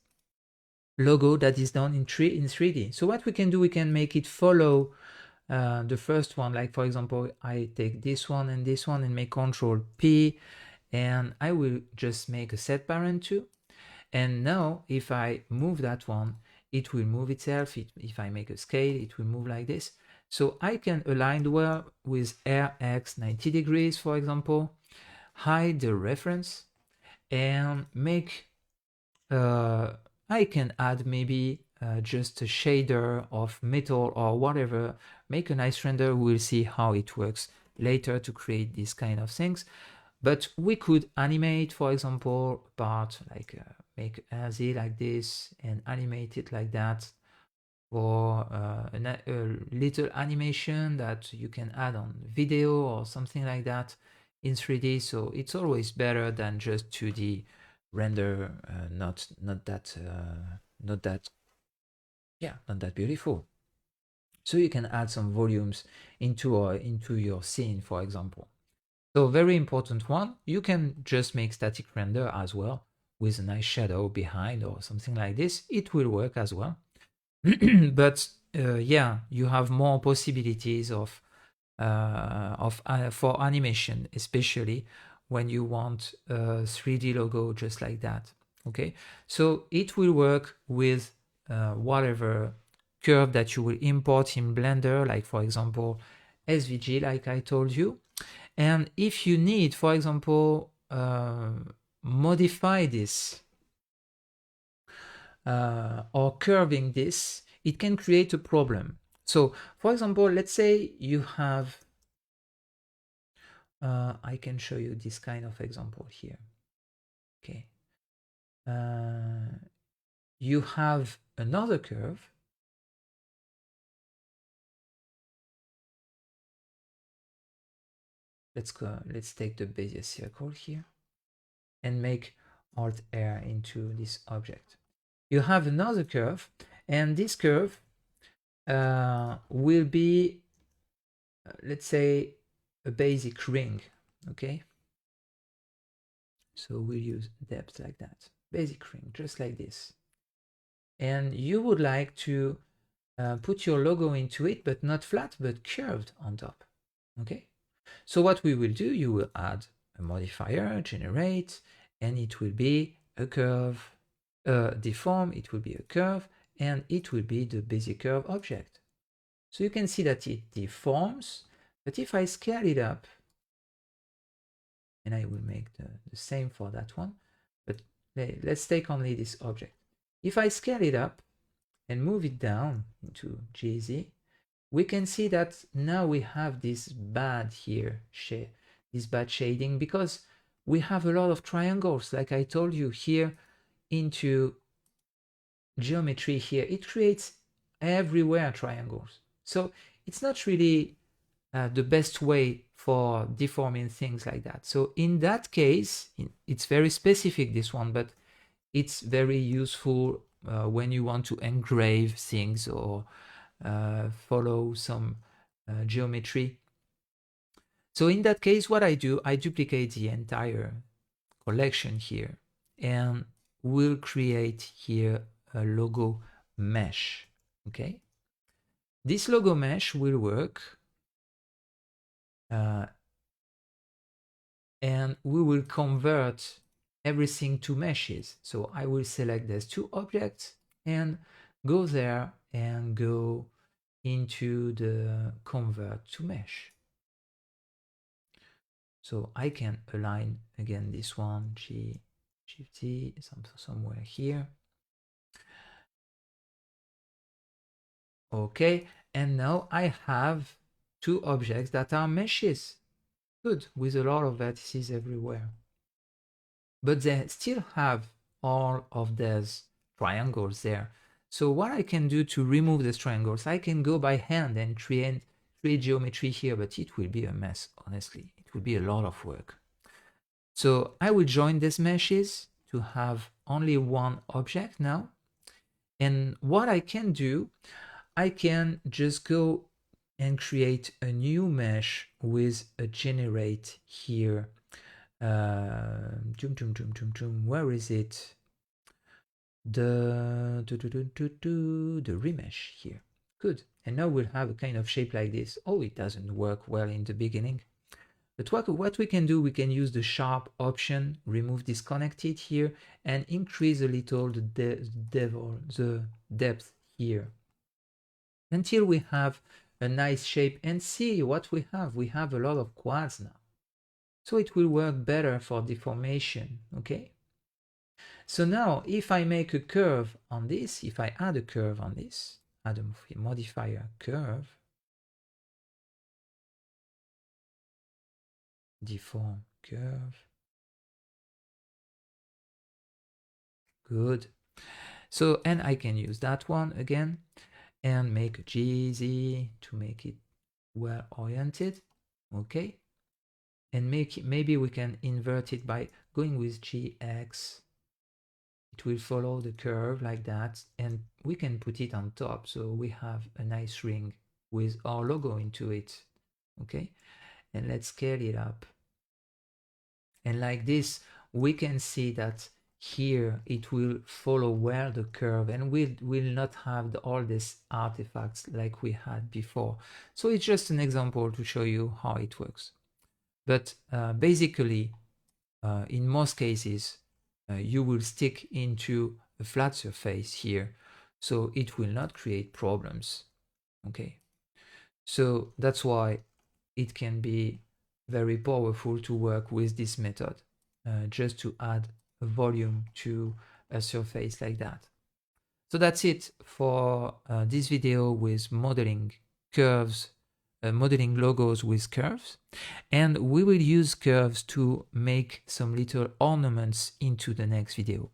S1: logo that is done in 3D. So what we can do, we can make it follow the first one. Like for example, I take this one and make Control P, and I will just make a set parent too. And now if I move that one, it will move itself. If I make a scale, it will move like this. So I can align well with RX 90 degrees, for example, hide the reference, and make, I can add maybe just a shader of metal or whatever, make a nice render. We'll see how it works later to create these kind of things. But we could animate, for example, part like make a Z like this and animate it like that, or a little animation that you can add on video or something like that in 3D. So it's always better than just 2D render, not that beautiful. So you can add some volumes into your scene, for example. So very important one, you can just make static render as well with a nice shadow behind or something like this. It will work as well. But yeah, you have more possibilities of for animation, especially when you want a 3D logo just like that. Okay, so it will work with whatever curve that you will import in Blender, like for example SVG, like I told you. And if you need, for example, modify this or curving this, it can create a problem. So for example, let's say you have, I can show you this kind of example here. Okay. You have another curve. Let's take the Bezier circle here and make Alt R into this object. You have another curve, and this curve will be, let's say, a basic ring. Okay, so we'll use depth like that, basic ring, just like this. And you would like to put your logo into it, but not flat, but curved on top. Okay, so what we will do, you will add a modifier, generate, and it will be a curve, deform, it will be a curve, and it will be the basic curve object. So you can see that it deforms, but if I scale it up, and I will make the same for that one, but let's take only this object. If I scale it up and move it down into GZ, we can see that now we have this bad here, this bad shading, because we have a lot of triangles, like I told you here into geometry here. It creates everywhere triangles. So it's not really the best way for deforming things like that. So in that case, it's very specific, this one, but it's very useful when you want to engrave things or follow some geometry. So in that case, what I do, I duplicate the entire collection here and we'll create here a logo mesh. Okay, this logo mesh will work and we will convert everything to meshes. So I will select these two objects and go there and go into the convert to mesh. So I can align again this one, Shift T, somewhere here. Okay, and now I have two objects that are meshes. Good, with a lot of vertices everywhere. But they still have all of these triangles there. So what I can do to remove these triangles, I can go by hand and create geometry here, but it will be a mess, honestly. It will be a lot of work. So I will join these meshes to have only one object now. And what I can do, I can just go and create a new mesh with a generate here. Where is it? The remesh here. Good. And now we'll have a kind of shape like this. Oh, it doesn't work well in the beginning. But what we can do, we can use the sharp option, remove disconnected here, and increase a little the depth here until we have a nice shape. And see what we have. We have a lot of quads now. So it will work better for deformation, okay? So now if I make a curve on this, if I add a curve on this, add a modifier curve, deform curve, good. So, and I can use that one again and make a GZ to make it well oriented, okay? And maybe we can invert it by going with GX. It will follow the curve like that, and we can put it on top so we have a nice ring with our logo into it, okay? And let's scale it up. And like this, we can see that here it will follow well the curve and we will not have all these artifacts like we had before. So it's just an example to show you how it works. But basically, in most cases, you will stick into a flat surface here, so it will not create problems. Okay, so that's why it can be very powerful to work with this method, just to add a volume to a surface like that. So that's it for this video with modeling curves, modeling logos with curves. And we will use curves to make some little ornaments into the next video.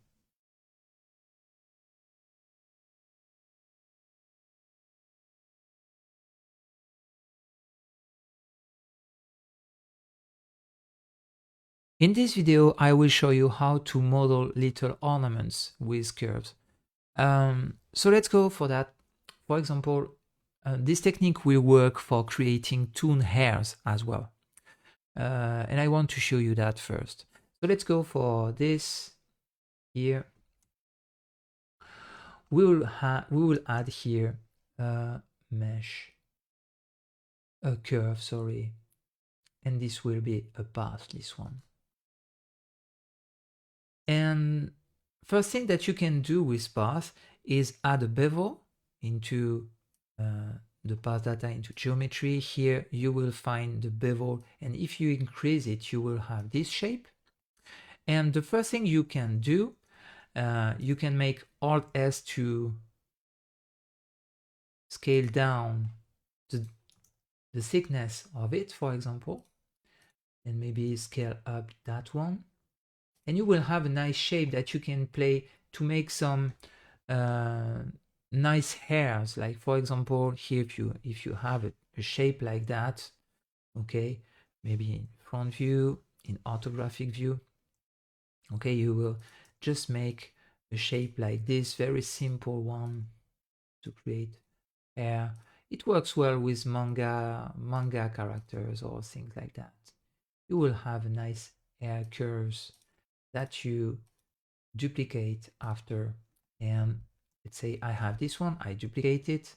S1: In this video, I will show you how to model little ornaments with curves. So let's go for that. For example, this technique will work for creating toon hairs as well. And I want to show you that first. So let's go for this here. We will add here a mesh, a curve, sorry, and this will be a path, this one. And first thing that you can do with path is add a bevel into the path data into geometry. Here you will find the bevel, and if you increase it, you will have this shape. And the first thing you can do, you can make Alt S to scale down the thickness of it, for example, and maybe scale up that one. And you will have a nice shape that you can play to make some nice hairs. Like for example, here if you have a shape like that, okay, maybe in front view, in orthographic view, okay, you will just make a shape like this, very simple one to create hair. It works well with manga characters or things like that. You will have nice hair curves that you duplicate after. And let's say I have this one, I duplicate it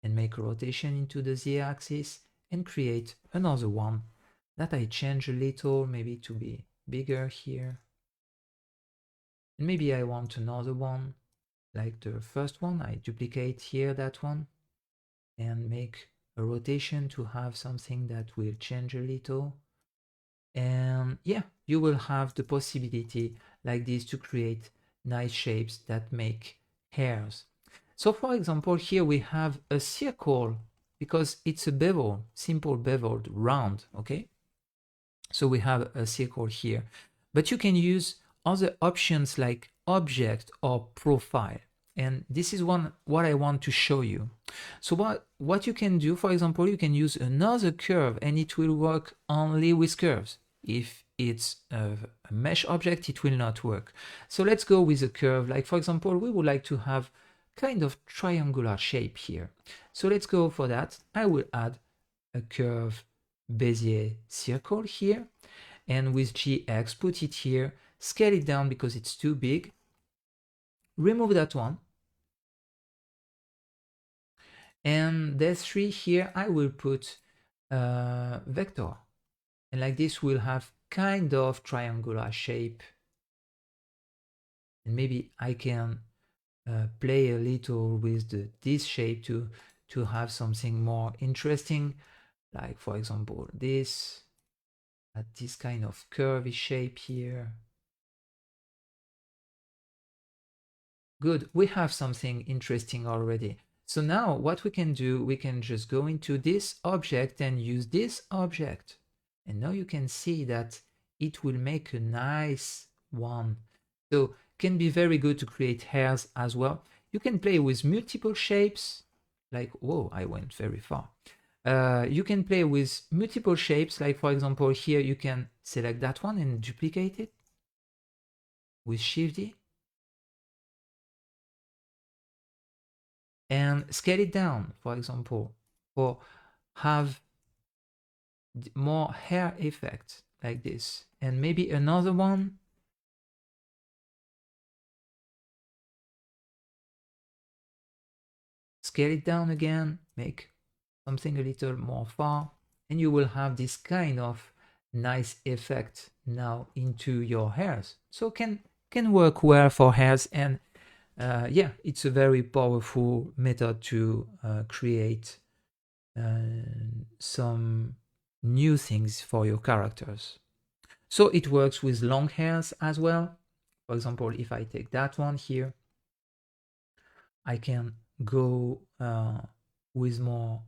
S1: and make a rotation into the z-axis and create another one that I change a little, maybe to be bigger here. And maybe I want another one like the first one. I duplicate here that one and make a rotation to have something that will change a little. And yeah, you will have the possibility like this to create nice shapes that make hairs. So for example, here we have a circle because it's a bevel, simple beveled round, okay? So we have a circle here, but you can use other options like object or profile. And this is what I want to show you. So what you can do, for example, you can use another curve and it will work only with curves. If it's a mesh object, it will not work. So let's go with a curve. Like for example, we would like to have kind of triangular shape here. So let's go for that. I will add a curve Bezier circle here, and with GX put it here, scale it down because it's too big, remove that one, and there's 3 here. I will put vector, and like this we'll have kind of triangular shape, and maybe I can play a little with this shape to have something more interesting, like for example this kind of curvy shape here. Good, we have something interesting already. So now what we can do, we can just go into this object and use this object. And now you can see that it will make a nice one. So can be very good to create hairs as well. You can play with multiple shapes, like, whoa, I went very far. You can play with multiple shapes, like for example here you can select that one and duplicate it with Shift D. And scale it down, for example, or have more hair effect like this. And maybe another one. Scale it down again, make something a little more far, and you will have this kind of nice effect now into your hairs. So can work well for hairs, and yeah, it's a very powerful method to create some new things for your characters. So it works with long hairs as well. For example, if I take that one here, I can go with more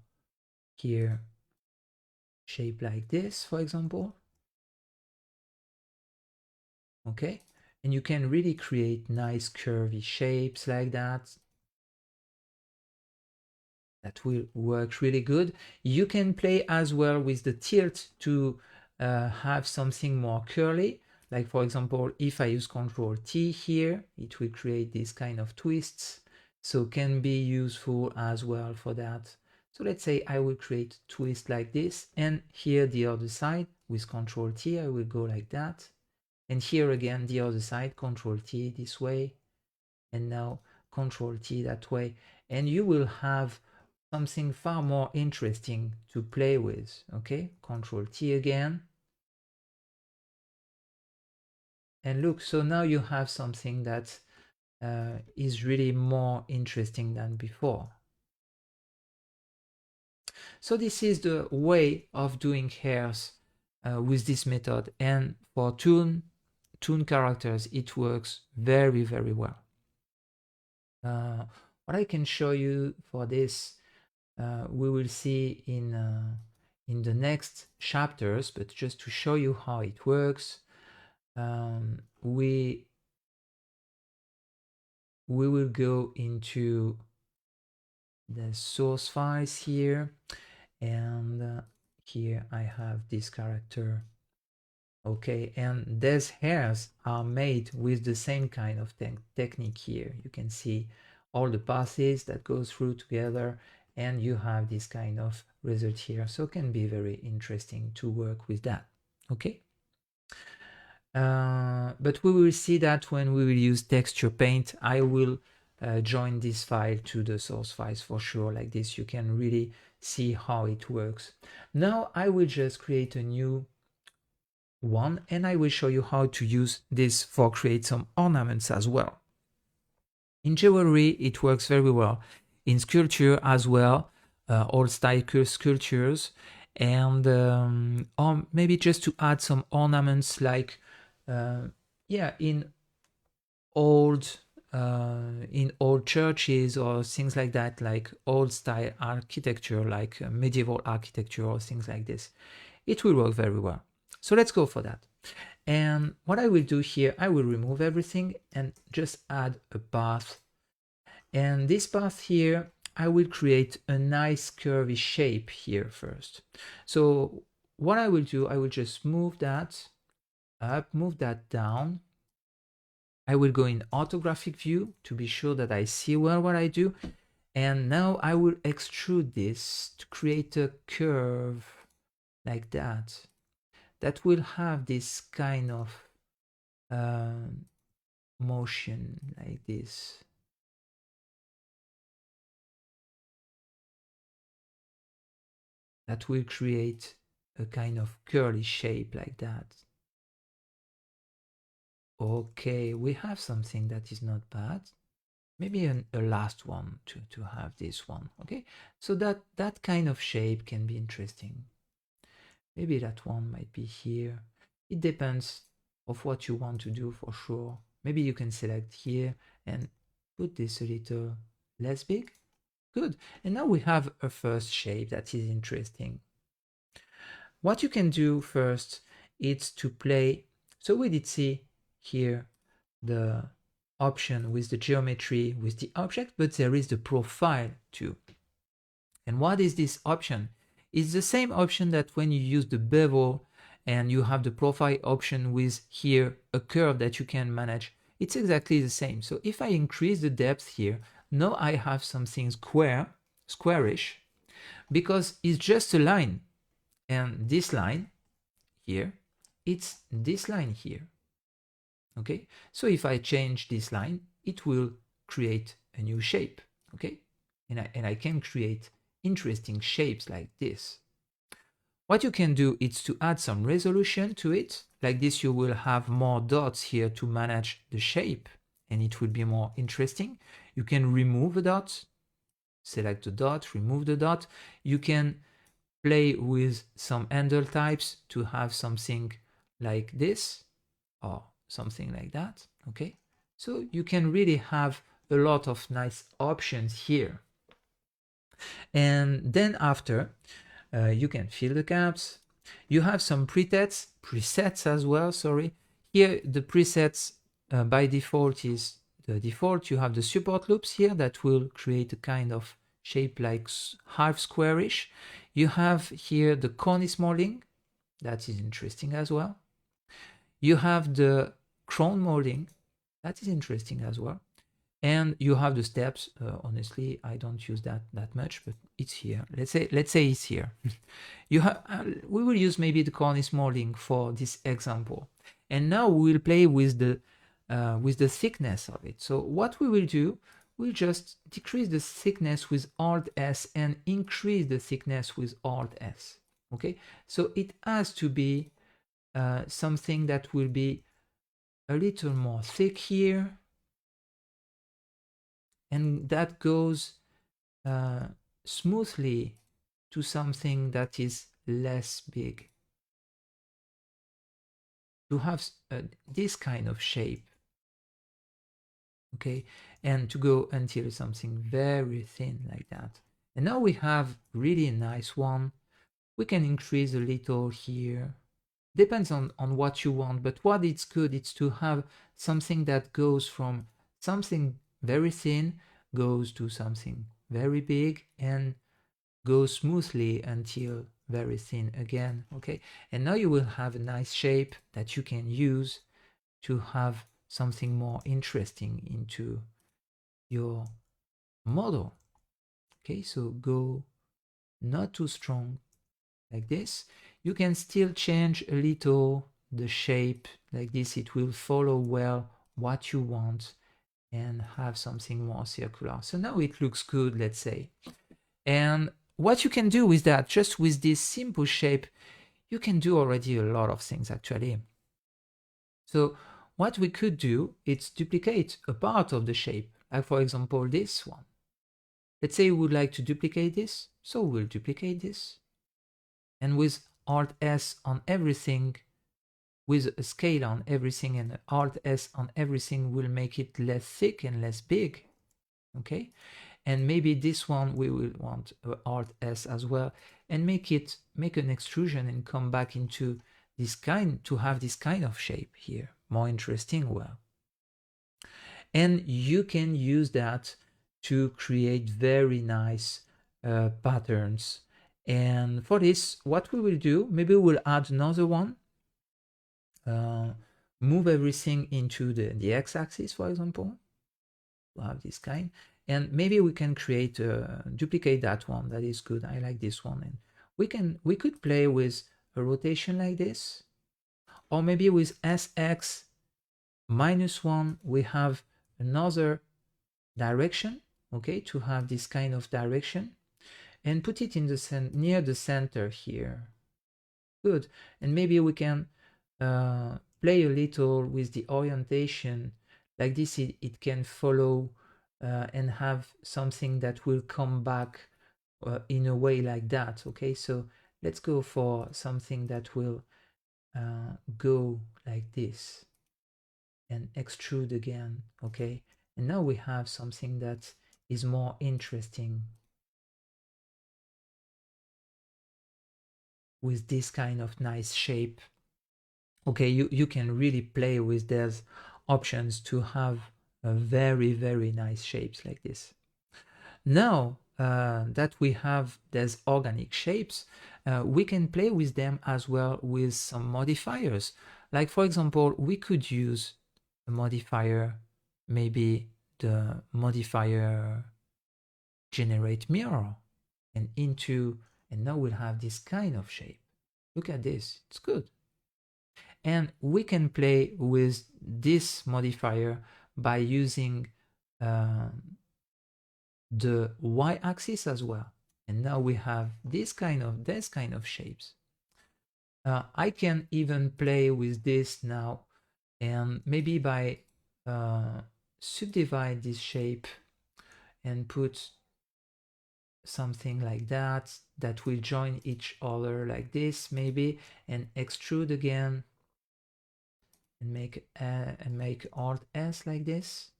S1: here shape like this, for example. Okay, and you can really create nice curvy shapes like that. That will work really good. You can play as well with the tilt to have something more curly. Like for example, if I use Ctrl T here, it will create these kind of twists. So can be useful as well for that. So let's say I will create a twist like this, and here the other side with Ctrl T, I will go like that. And here again, the other side, Ctrl T this way, and now Ctrl T that way. And you will have something far more interesting to play with. Okay, Ctrl T again. And look, so now you have something that is really more interesting than before. So this is the way of doing hairs with this method, and for toon characters it works very, very well. What I can show you for this, we will see in the next chapters, but just to show you how it works, we will go into the source files here, and here I have this character. Okay, and these hairs are made with the same kind of technique here. You can see all the passes that go through together, and you have this kind of result here. So it can be very interesting to work with that. Okay. But we will see that when we will use Texture Paint. I will join this file to the source files for sure. Like this, you can really see how it works. Now I will just create a new one, and I will show you how to use this for create some ornaments as well. In jewelry, it works very well. In sculpture as well, old style sculptures, and or maybe just to add some ornaments like yeah, in old churches or things like that, like old style architecture, like medieval architecture or things like this. It will work very well. So let's go for that. And what I will do here, I will remove everything and just add a path. And this path here, I will create a nice curvy shape here first. So what I will do, I will just move that up, move that down. I will go in orthographic view to be sure that I see well what I do. And now I will extrude this to create a curve like that. That will have this kind of motion like this. That will create a kind of curly shape like that. Okay, we have something that is not bad. Maybe a last one to have this one. Okay, so that kind of shape can be interesting. Maybe that one might be here. It depends of what you want to do for sure. Maybe you can select here and put this a little less big. Good. And now we have a first shape that is interesting. What you can do first is to play. So we did see here the option with the geometry with the object, but there is the profile too. And what is this option? It's the same option that when you use the bevel and you have the profile option with here a curve that you can manage. It's exactly the same. So if I increase the depth here, now I have something squarish, because it's just a line. And this line here, it's this line here. Okay, so if I change this line, it will create a new shape. Okay, and I can create interesting shapes like this. What you can do is to add some resolution to it. Like this, you will have more dots here to manage the shape, and it will be more interesting. You can remove a dot, select the dot, remove the dot. You can play with some handle types to have something like this or something like that. Okay, so you can really have a lot of nice options here. And then after, you can fill the gaps. You have some presets as well, sorry. Here the presets by default is the default. You have the support loops here that will create a kind of shape like half squarish. You have here the cornice molding, that is interesting as well. You have the crown molding, that is interesting as well. And you have the steps. Honestly, I don't use that much, but it's here. Let's say it's here. You have. We will use maybe the cornice molding for this example. And now we will play with the thickness of it. So what we will do, we'll just decrease the thickness with Alt S and increase the thickness with Alt S. Okay. So it has to be something that will be a little more thick here. And that goes smoothly to something that is less big. To have this kind of shape, okay, and to go until something very thin like that. And now we have really a nice one. We can increase a little here. Depends on what you want, but what it's good, it's to have something that goes from something very thin, goes to something very big, and goes smoothly until very thin again. Okay, and now you will have a nice shape that you can use to have something more interesting into your model. Okay, so go not too strong like this. You can still change a little the shape like this. It will follow well what you want and have something more circular. So now it looks good, let's say. And what you can do with that, just with this simple shape, you can do already a lot of things actually. So what we could do is duplicate a part of the shape, like for example this one. Let's say we would like to duplicate this, so we'll duplicate this. And with Alt S on everything, with a scale on everything and Alt S on everything will make it less thick and less big. Okay, and maybe this one we will want Alt S as well, and make an extrusion and come back into this kind to have this kind of shape here, more interesting. Well, and you can use that to create very nice patterns. And for this, what we will do, maybe we'll add another one, move everything into the x-axis, for example. We'll have this kind, and maybe we can create duplicate that one. That is good. I like this one, and we could play with a rotation like this, or maybe with SX -1 we have another direction, okay, to have this kind of direction, and put it in the near the center here. Good. And maybe we can play a little with the orientation like this. It can follow and have something that will come back in a way like that. Okay, so let's go for something that will go like this and extrude again. Okay, and now we have something that is more interesting with this kind of nice shape. Okay, you can really play with these options to have a very nice shapes like this. Now that we have these organic shapes, we can play with them as well with some modifiers. Like for example, we could use a modifier, maybe the modifier generate mirror, and now we'll have this kind of shape. Look at this, it's good. And we can play with this modifier by using the y-axis as well. And now we have this kind of shapes. I can even play with this now, and maybe by subdivide this shape and put something like that will join each other like this maybe, and extrude again and make Alt S like this.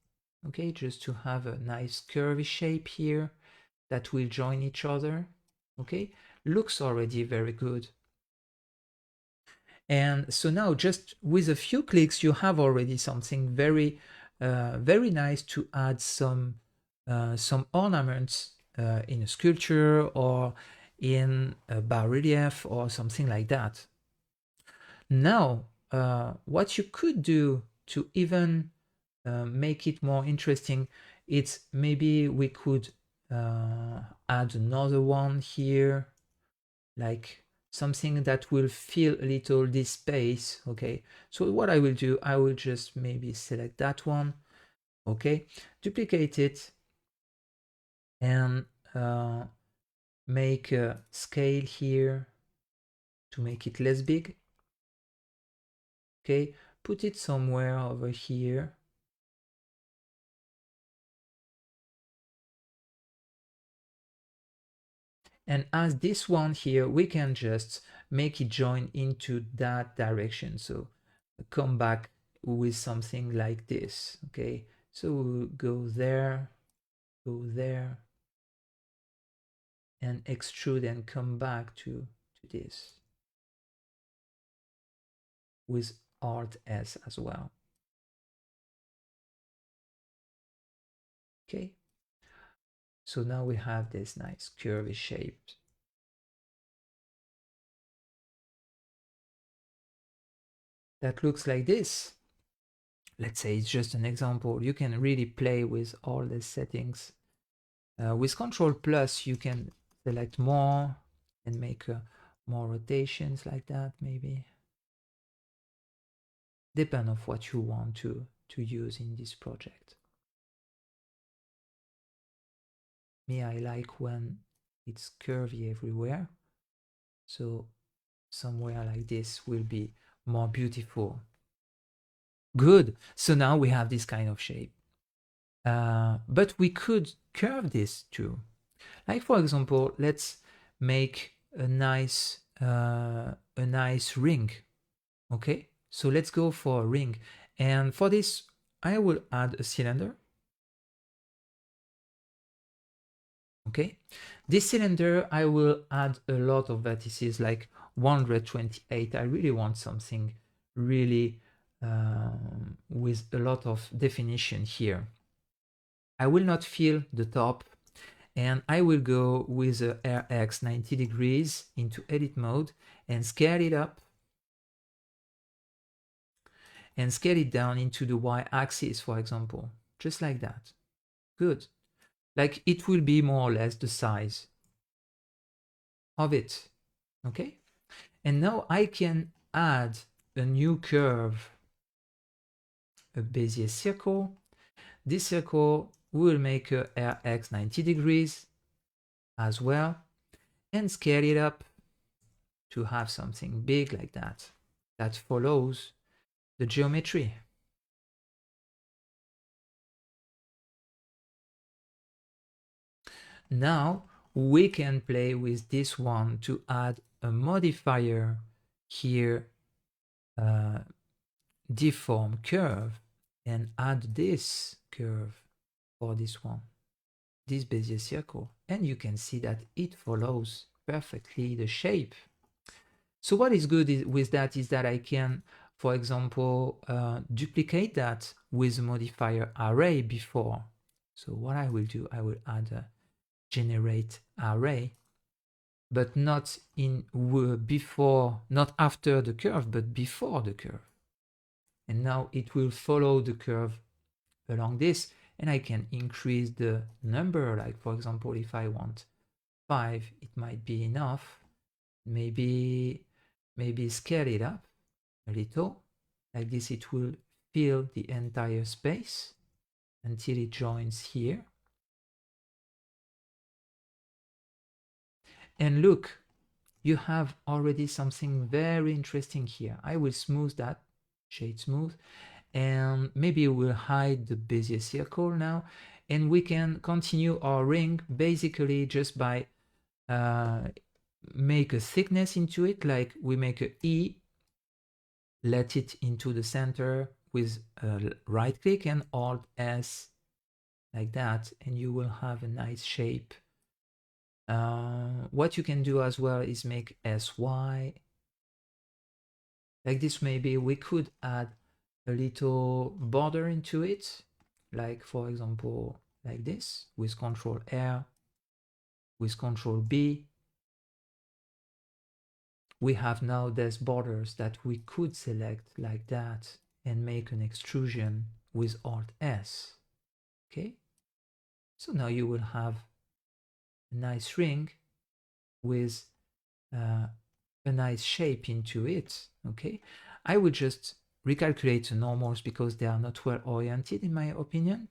S1: Okay, just to have a nice curvy shape here that will join each other. Okay, looks already very good. And so now just with a few clicks you have already something very very nice to add some ornaments in a sculpture or in a bas-relief or something like that. Now what you could do to even make it more interesting, it's maybe we could add another one here, like something that will fill a little this space. Okay, so what I will do, I will just maybe select that one, okay, duplicate it, and make a scale here to make it less big. Okay, put it somewhere over here. And as this one here, we can just make it join into that direction. So come back with something like this. Okay, so go there, and extrude and come back to this with Alt S as well. Okay, so now we have this nice curvy shape. That looks like this. Let's say it's just an example. You can really play with all the settings With Control Plus, you can select more and make more rotations like that, maybe. Depend on what you want to use in this project. Me, I like when it's curvy everywhere. So somewhere like this will be more beautiful. Good. So now we have this kind of shape. But we could curve this too. Like for example, let's make a nice ring. Okay, so let's go for a ring, and for this I will add a cylinder. Okay, this cylinder I will add a lot of vertices, like 128. I really want something really with a lot of definition here. I will not fill the top, and I will go with a RX 90 degrees into edit mode and scale it up and scale it down into the y-axis, for example, just like that. Good. Like it will be more or less the size of it. Okay, and now I can add a new curve, a Bezier circle. This circle will make a RX 90 degrees as well, and scale it up to have something big like that, that follows the geometry. Now we can play with this one to add a modifier here, deform curve, and add this curve for this one, this Bezier circle, and you can see that it follows perfectly the shape. So what is good with that is that I can, for example, duplicate that with the modifier array before. So what I will do, I will add a generate array, but not in before, not after the curve, but before the curve. And now it will follow the curve along this, and I can increase the number. Like for example, if I want 5, it might be enough. Maybe scale it up a little. Like this, it will fill the entire space until it joins here. And look, you have already something very interesting here. I will smooth that, shade smooth, and maybe we'll hide the Bezier circle now, and we can continue our ring basically just by make a thickness into it, like we make a E, let it into the center with right click and Alt S like that, and you will have a nice shape. What you can do as well is make SY like this. Maybe we could add a little border into it, like for example like this, with Control R, with Control B. We have now these borders that we could select like that and make an extrusion with Alt S. Okay, so now you will have a nice ring with a nice shape into it. Okay, I would just recalculate the normals because they are not well oriented in my opinion.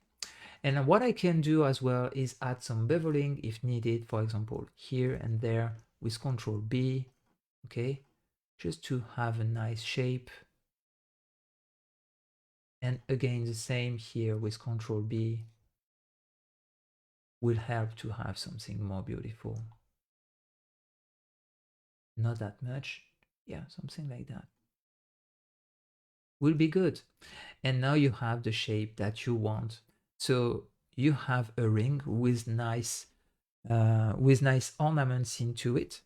S1: And what I can do as well is add some beveling if needed, for example here and there with Control B. Okay, just to have a nice shape. And again the same here with Control B will help to have something more beautiful. Not that much, yeah, something like that will be good. And now you have the shape that you want. So you have a ring with nice ornaments into it.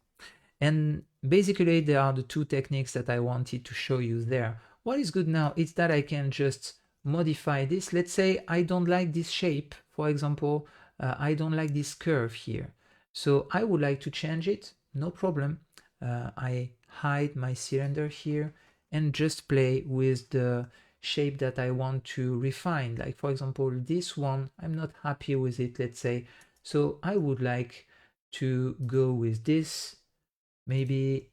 S1: And basically there are the two techniques that I wanted to show you there. What is good now is that I can just modify this. Let's say I don't like this shape, for example, I don't like this curve here, so I would like to change it. No problem. I hide my cylinder here and just play with the shape that I want to refine. Like for example this one, I'm not happy with it, let's say, So I would like to go with this, maybe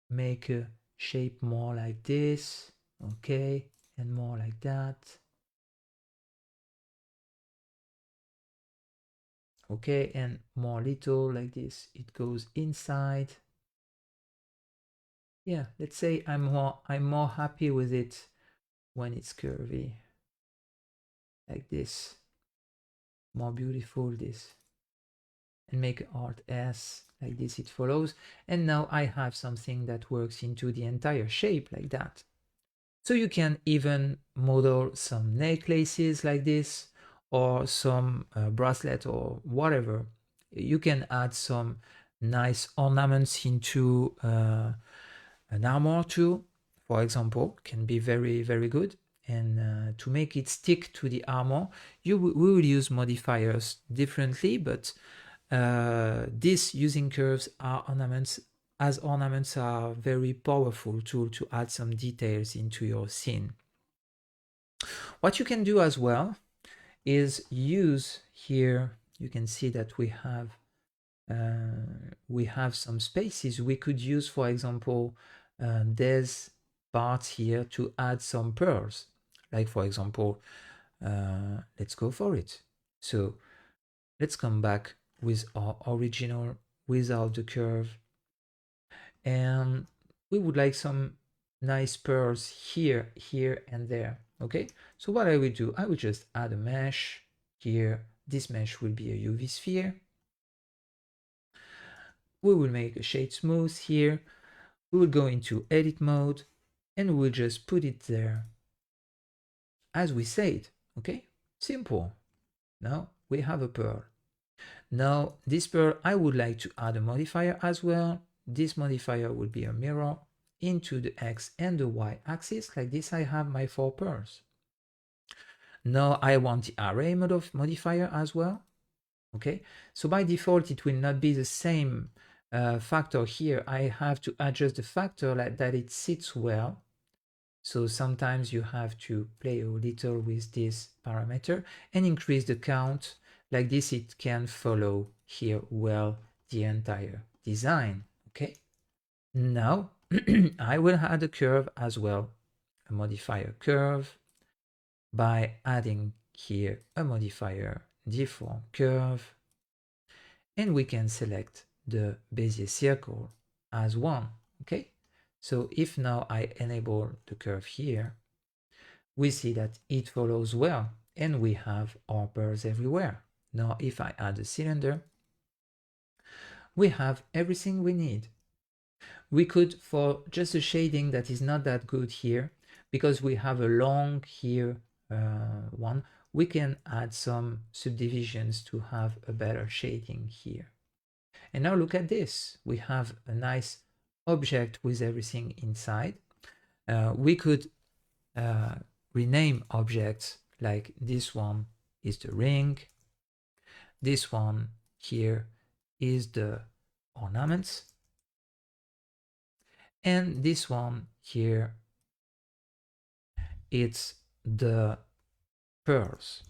S1: make a shape more like this, okay, and more like that. Okay, and more little like this, it goes inside. Yeah, let's say I'm more happy with it when it's curvy, like this. More beautiful this. And make Alt S like this, it follows. And now I have something that works into the entire shape like that. So you can even model some necklaces like this, or some bracelet or whatever. You can add some nice ornaments into an armor too, for example, can be very, very good. And to make it stick to the armor, we will use modifiers differently, but these using curves are ornaments, as ornaments are very powerful tool to add some details into your scene. What you can do as well is use here, you can see that we have some spaces. We could use, for example, this part here to add some pearls. Like for example, let's go for it. So let's come back with our original without the curve. And we would like some nice pearls here, here, and there. Okay, so what I will do, I will just add a mesh here. This mesh will be a UV sphere. We will make a shade smooth here. We will go into edit mode and we'll just put it there as we said. Okay, simple. Now we have a pearl. Now this pearl, I would like to add a modifier as well. This modifier will be a mirror into the X and the Y axis. Like this, I have my 4 pearls. Now I want the array modifier as well. Okay, so by default, it will not be the same factor here. I have to adjust the factor like that it sits well. So sometimes you have to play a little with this parameter and increase the count. Like this, it can follow here well the entire design. Okay, now I will add a curve as well, a modifier curve, by adding here a modifier deform curve, and we can select the Bezier circle as one. Okay, so if now I enable the curve here, we see that it follows well and we have our pearls everywhere. Now if I add a cylinder, we have everything we need. We could, for just a shading that is not that good here, because we have a long here one, we can add some subdivisions to have a better shading here. And now look at this. We have a nice object with everything inside. We could rename objects, like this one is the ring. This one here is the ornaments. And this one here, it's the pearls.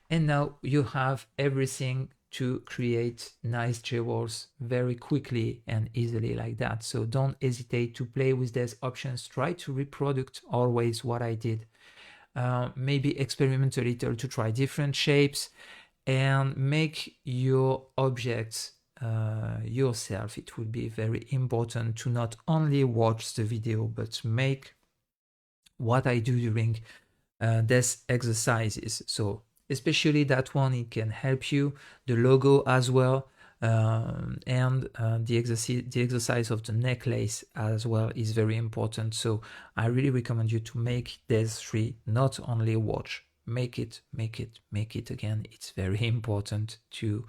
S1: And now you have everything to create nice jewels very quickly and easily like that. So don't hesitate to play with these options. Try to reproduce always what I did. Maybe experiment a little to try different shapes and make your objects yourself. It will be very important to not only watch the video, but make what I do during these exercises. So especially that one, it can help you. The logo as well, and the exercise of the necklace as well is very important. So I really recommend you to make these 3, not only watch. Make it again. It's very important to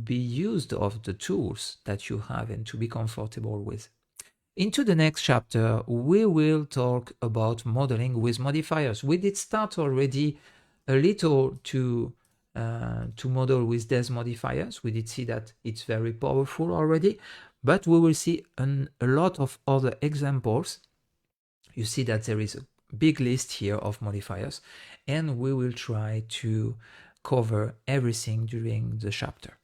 S1: be used of the tools that you have and to be comfortable with. Into the next chapter, we will talk about modeling with modifiers. We did start already a little to model with these modifiers. We did see that it's very powerful already, but we will see a lot of other examples. You see that there is big list here of modifiers, and we will try to cover everything during the chapter.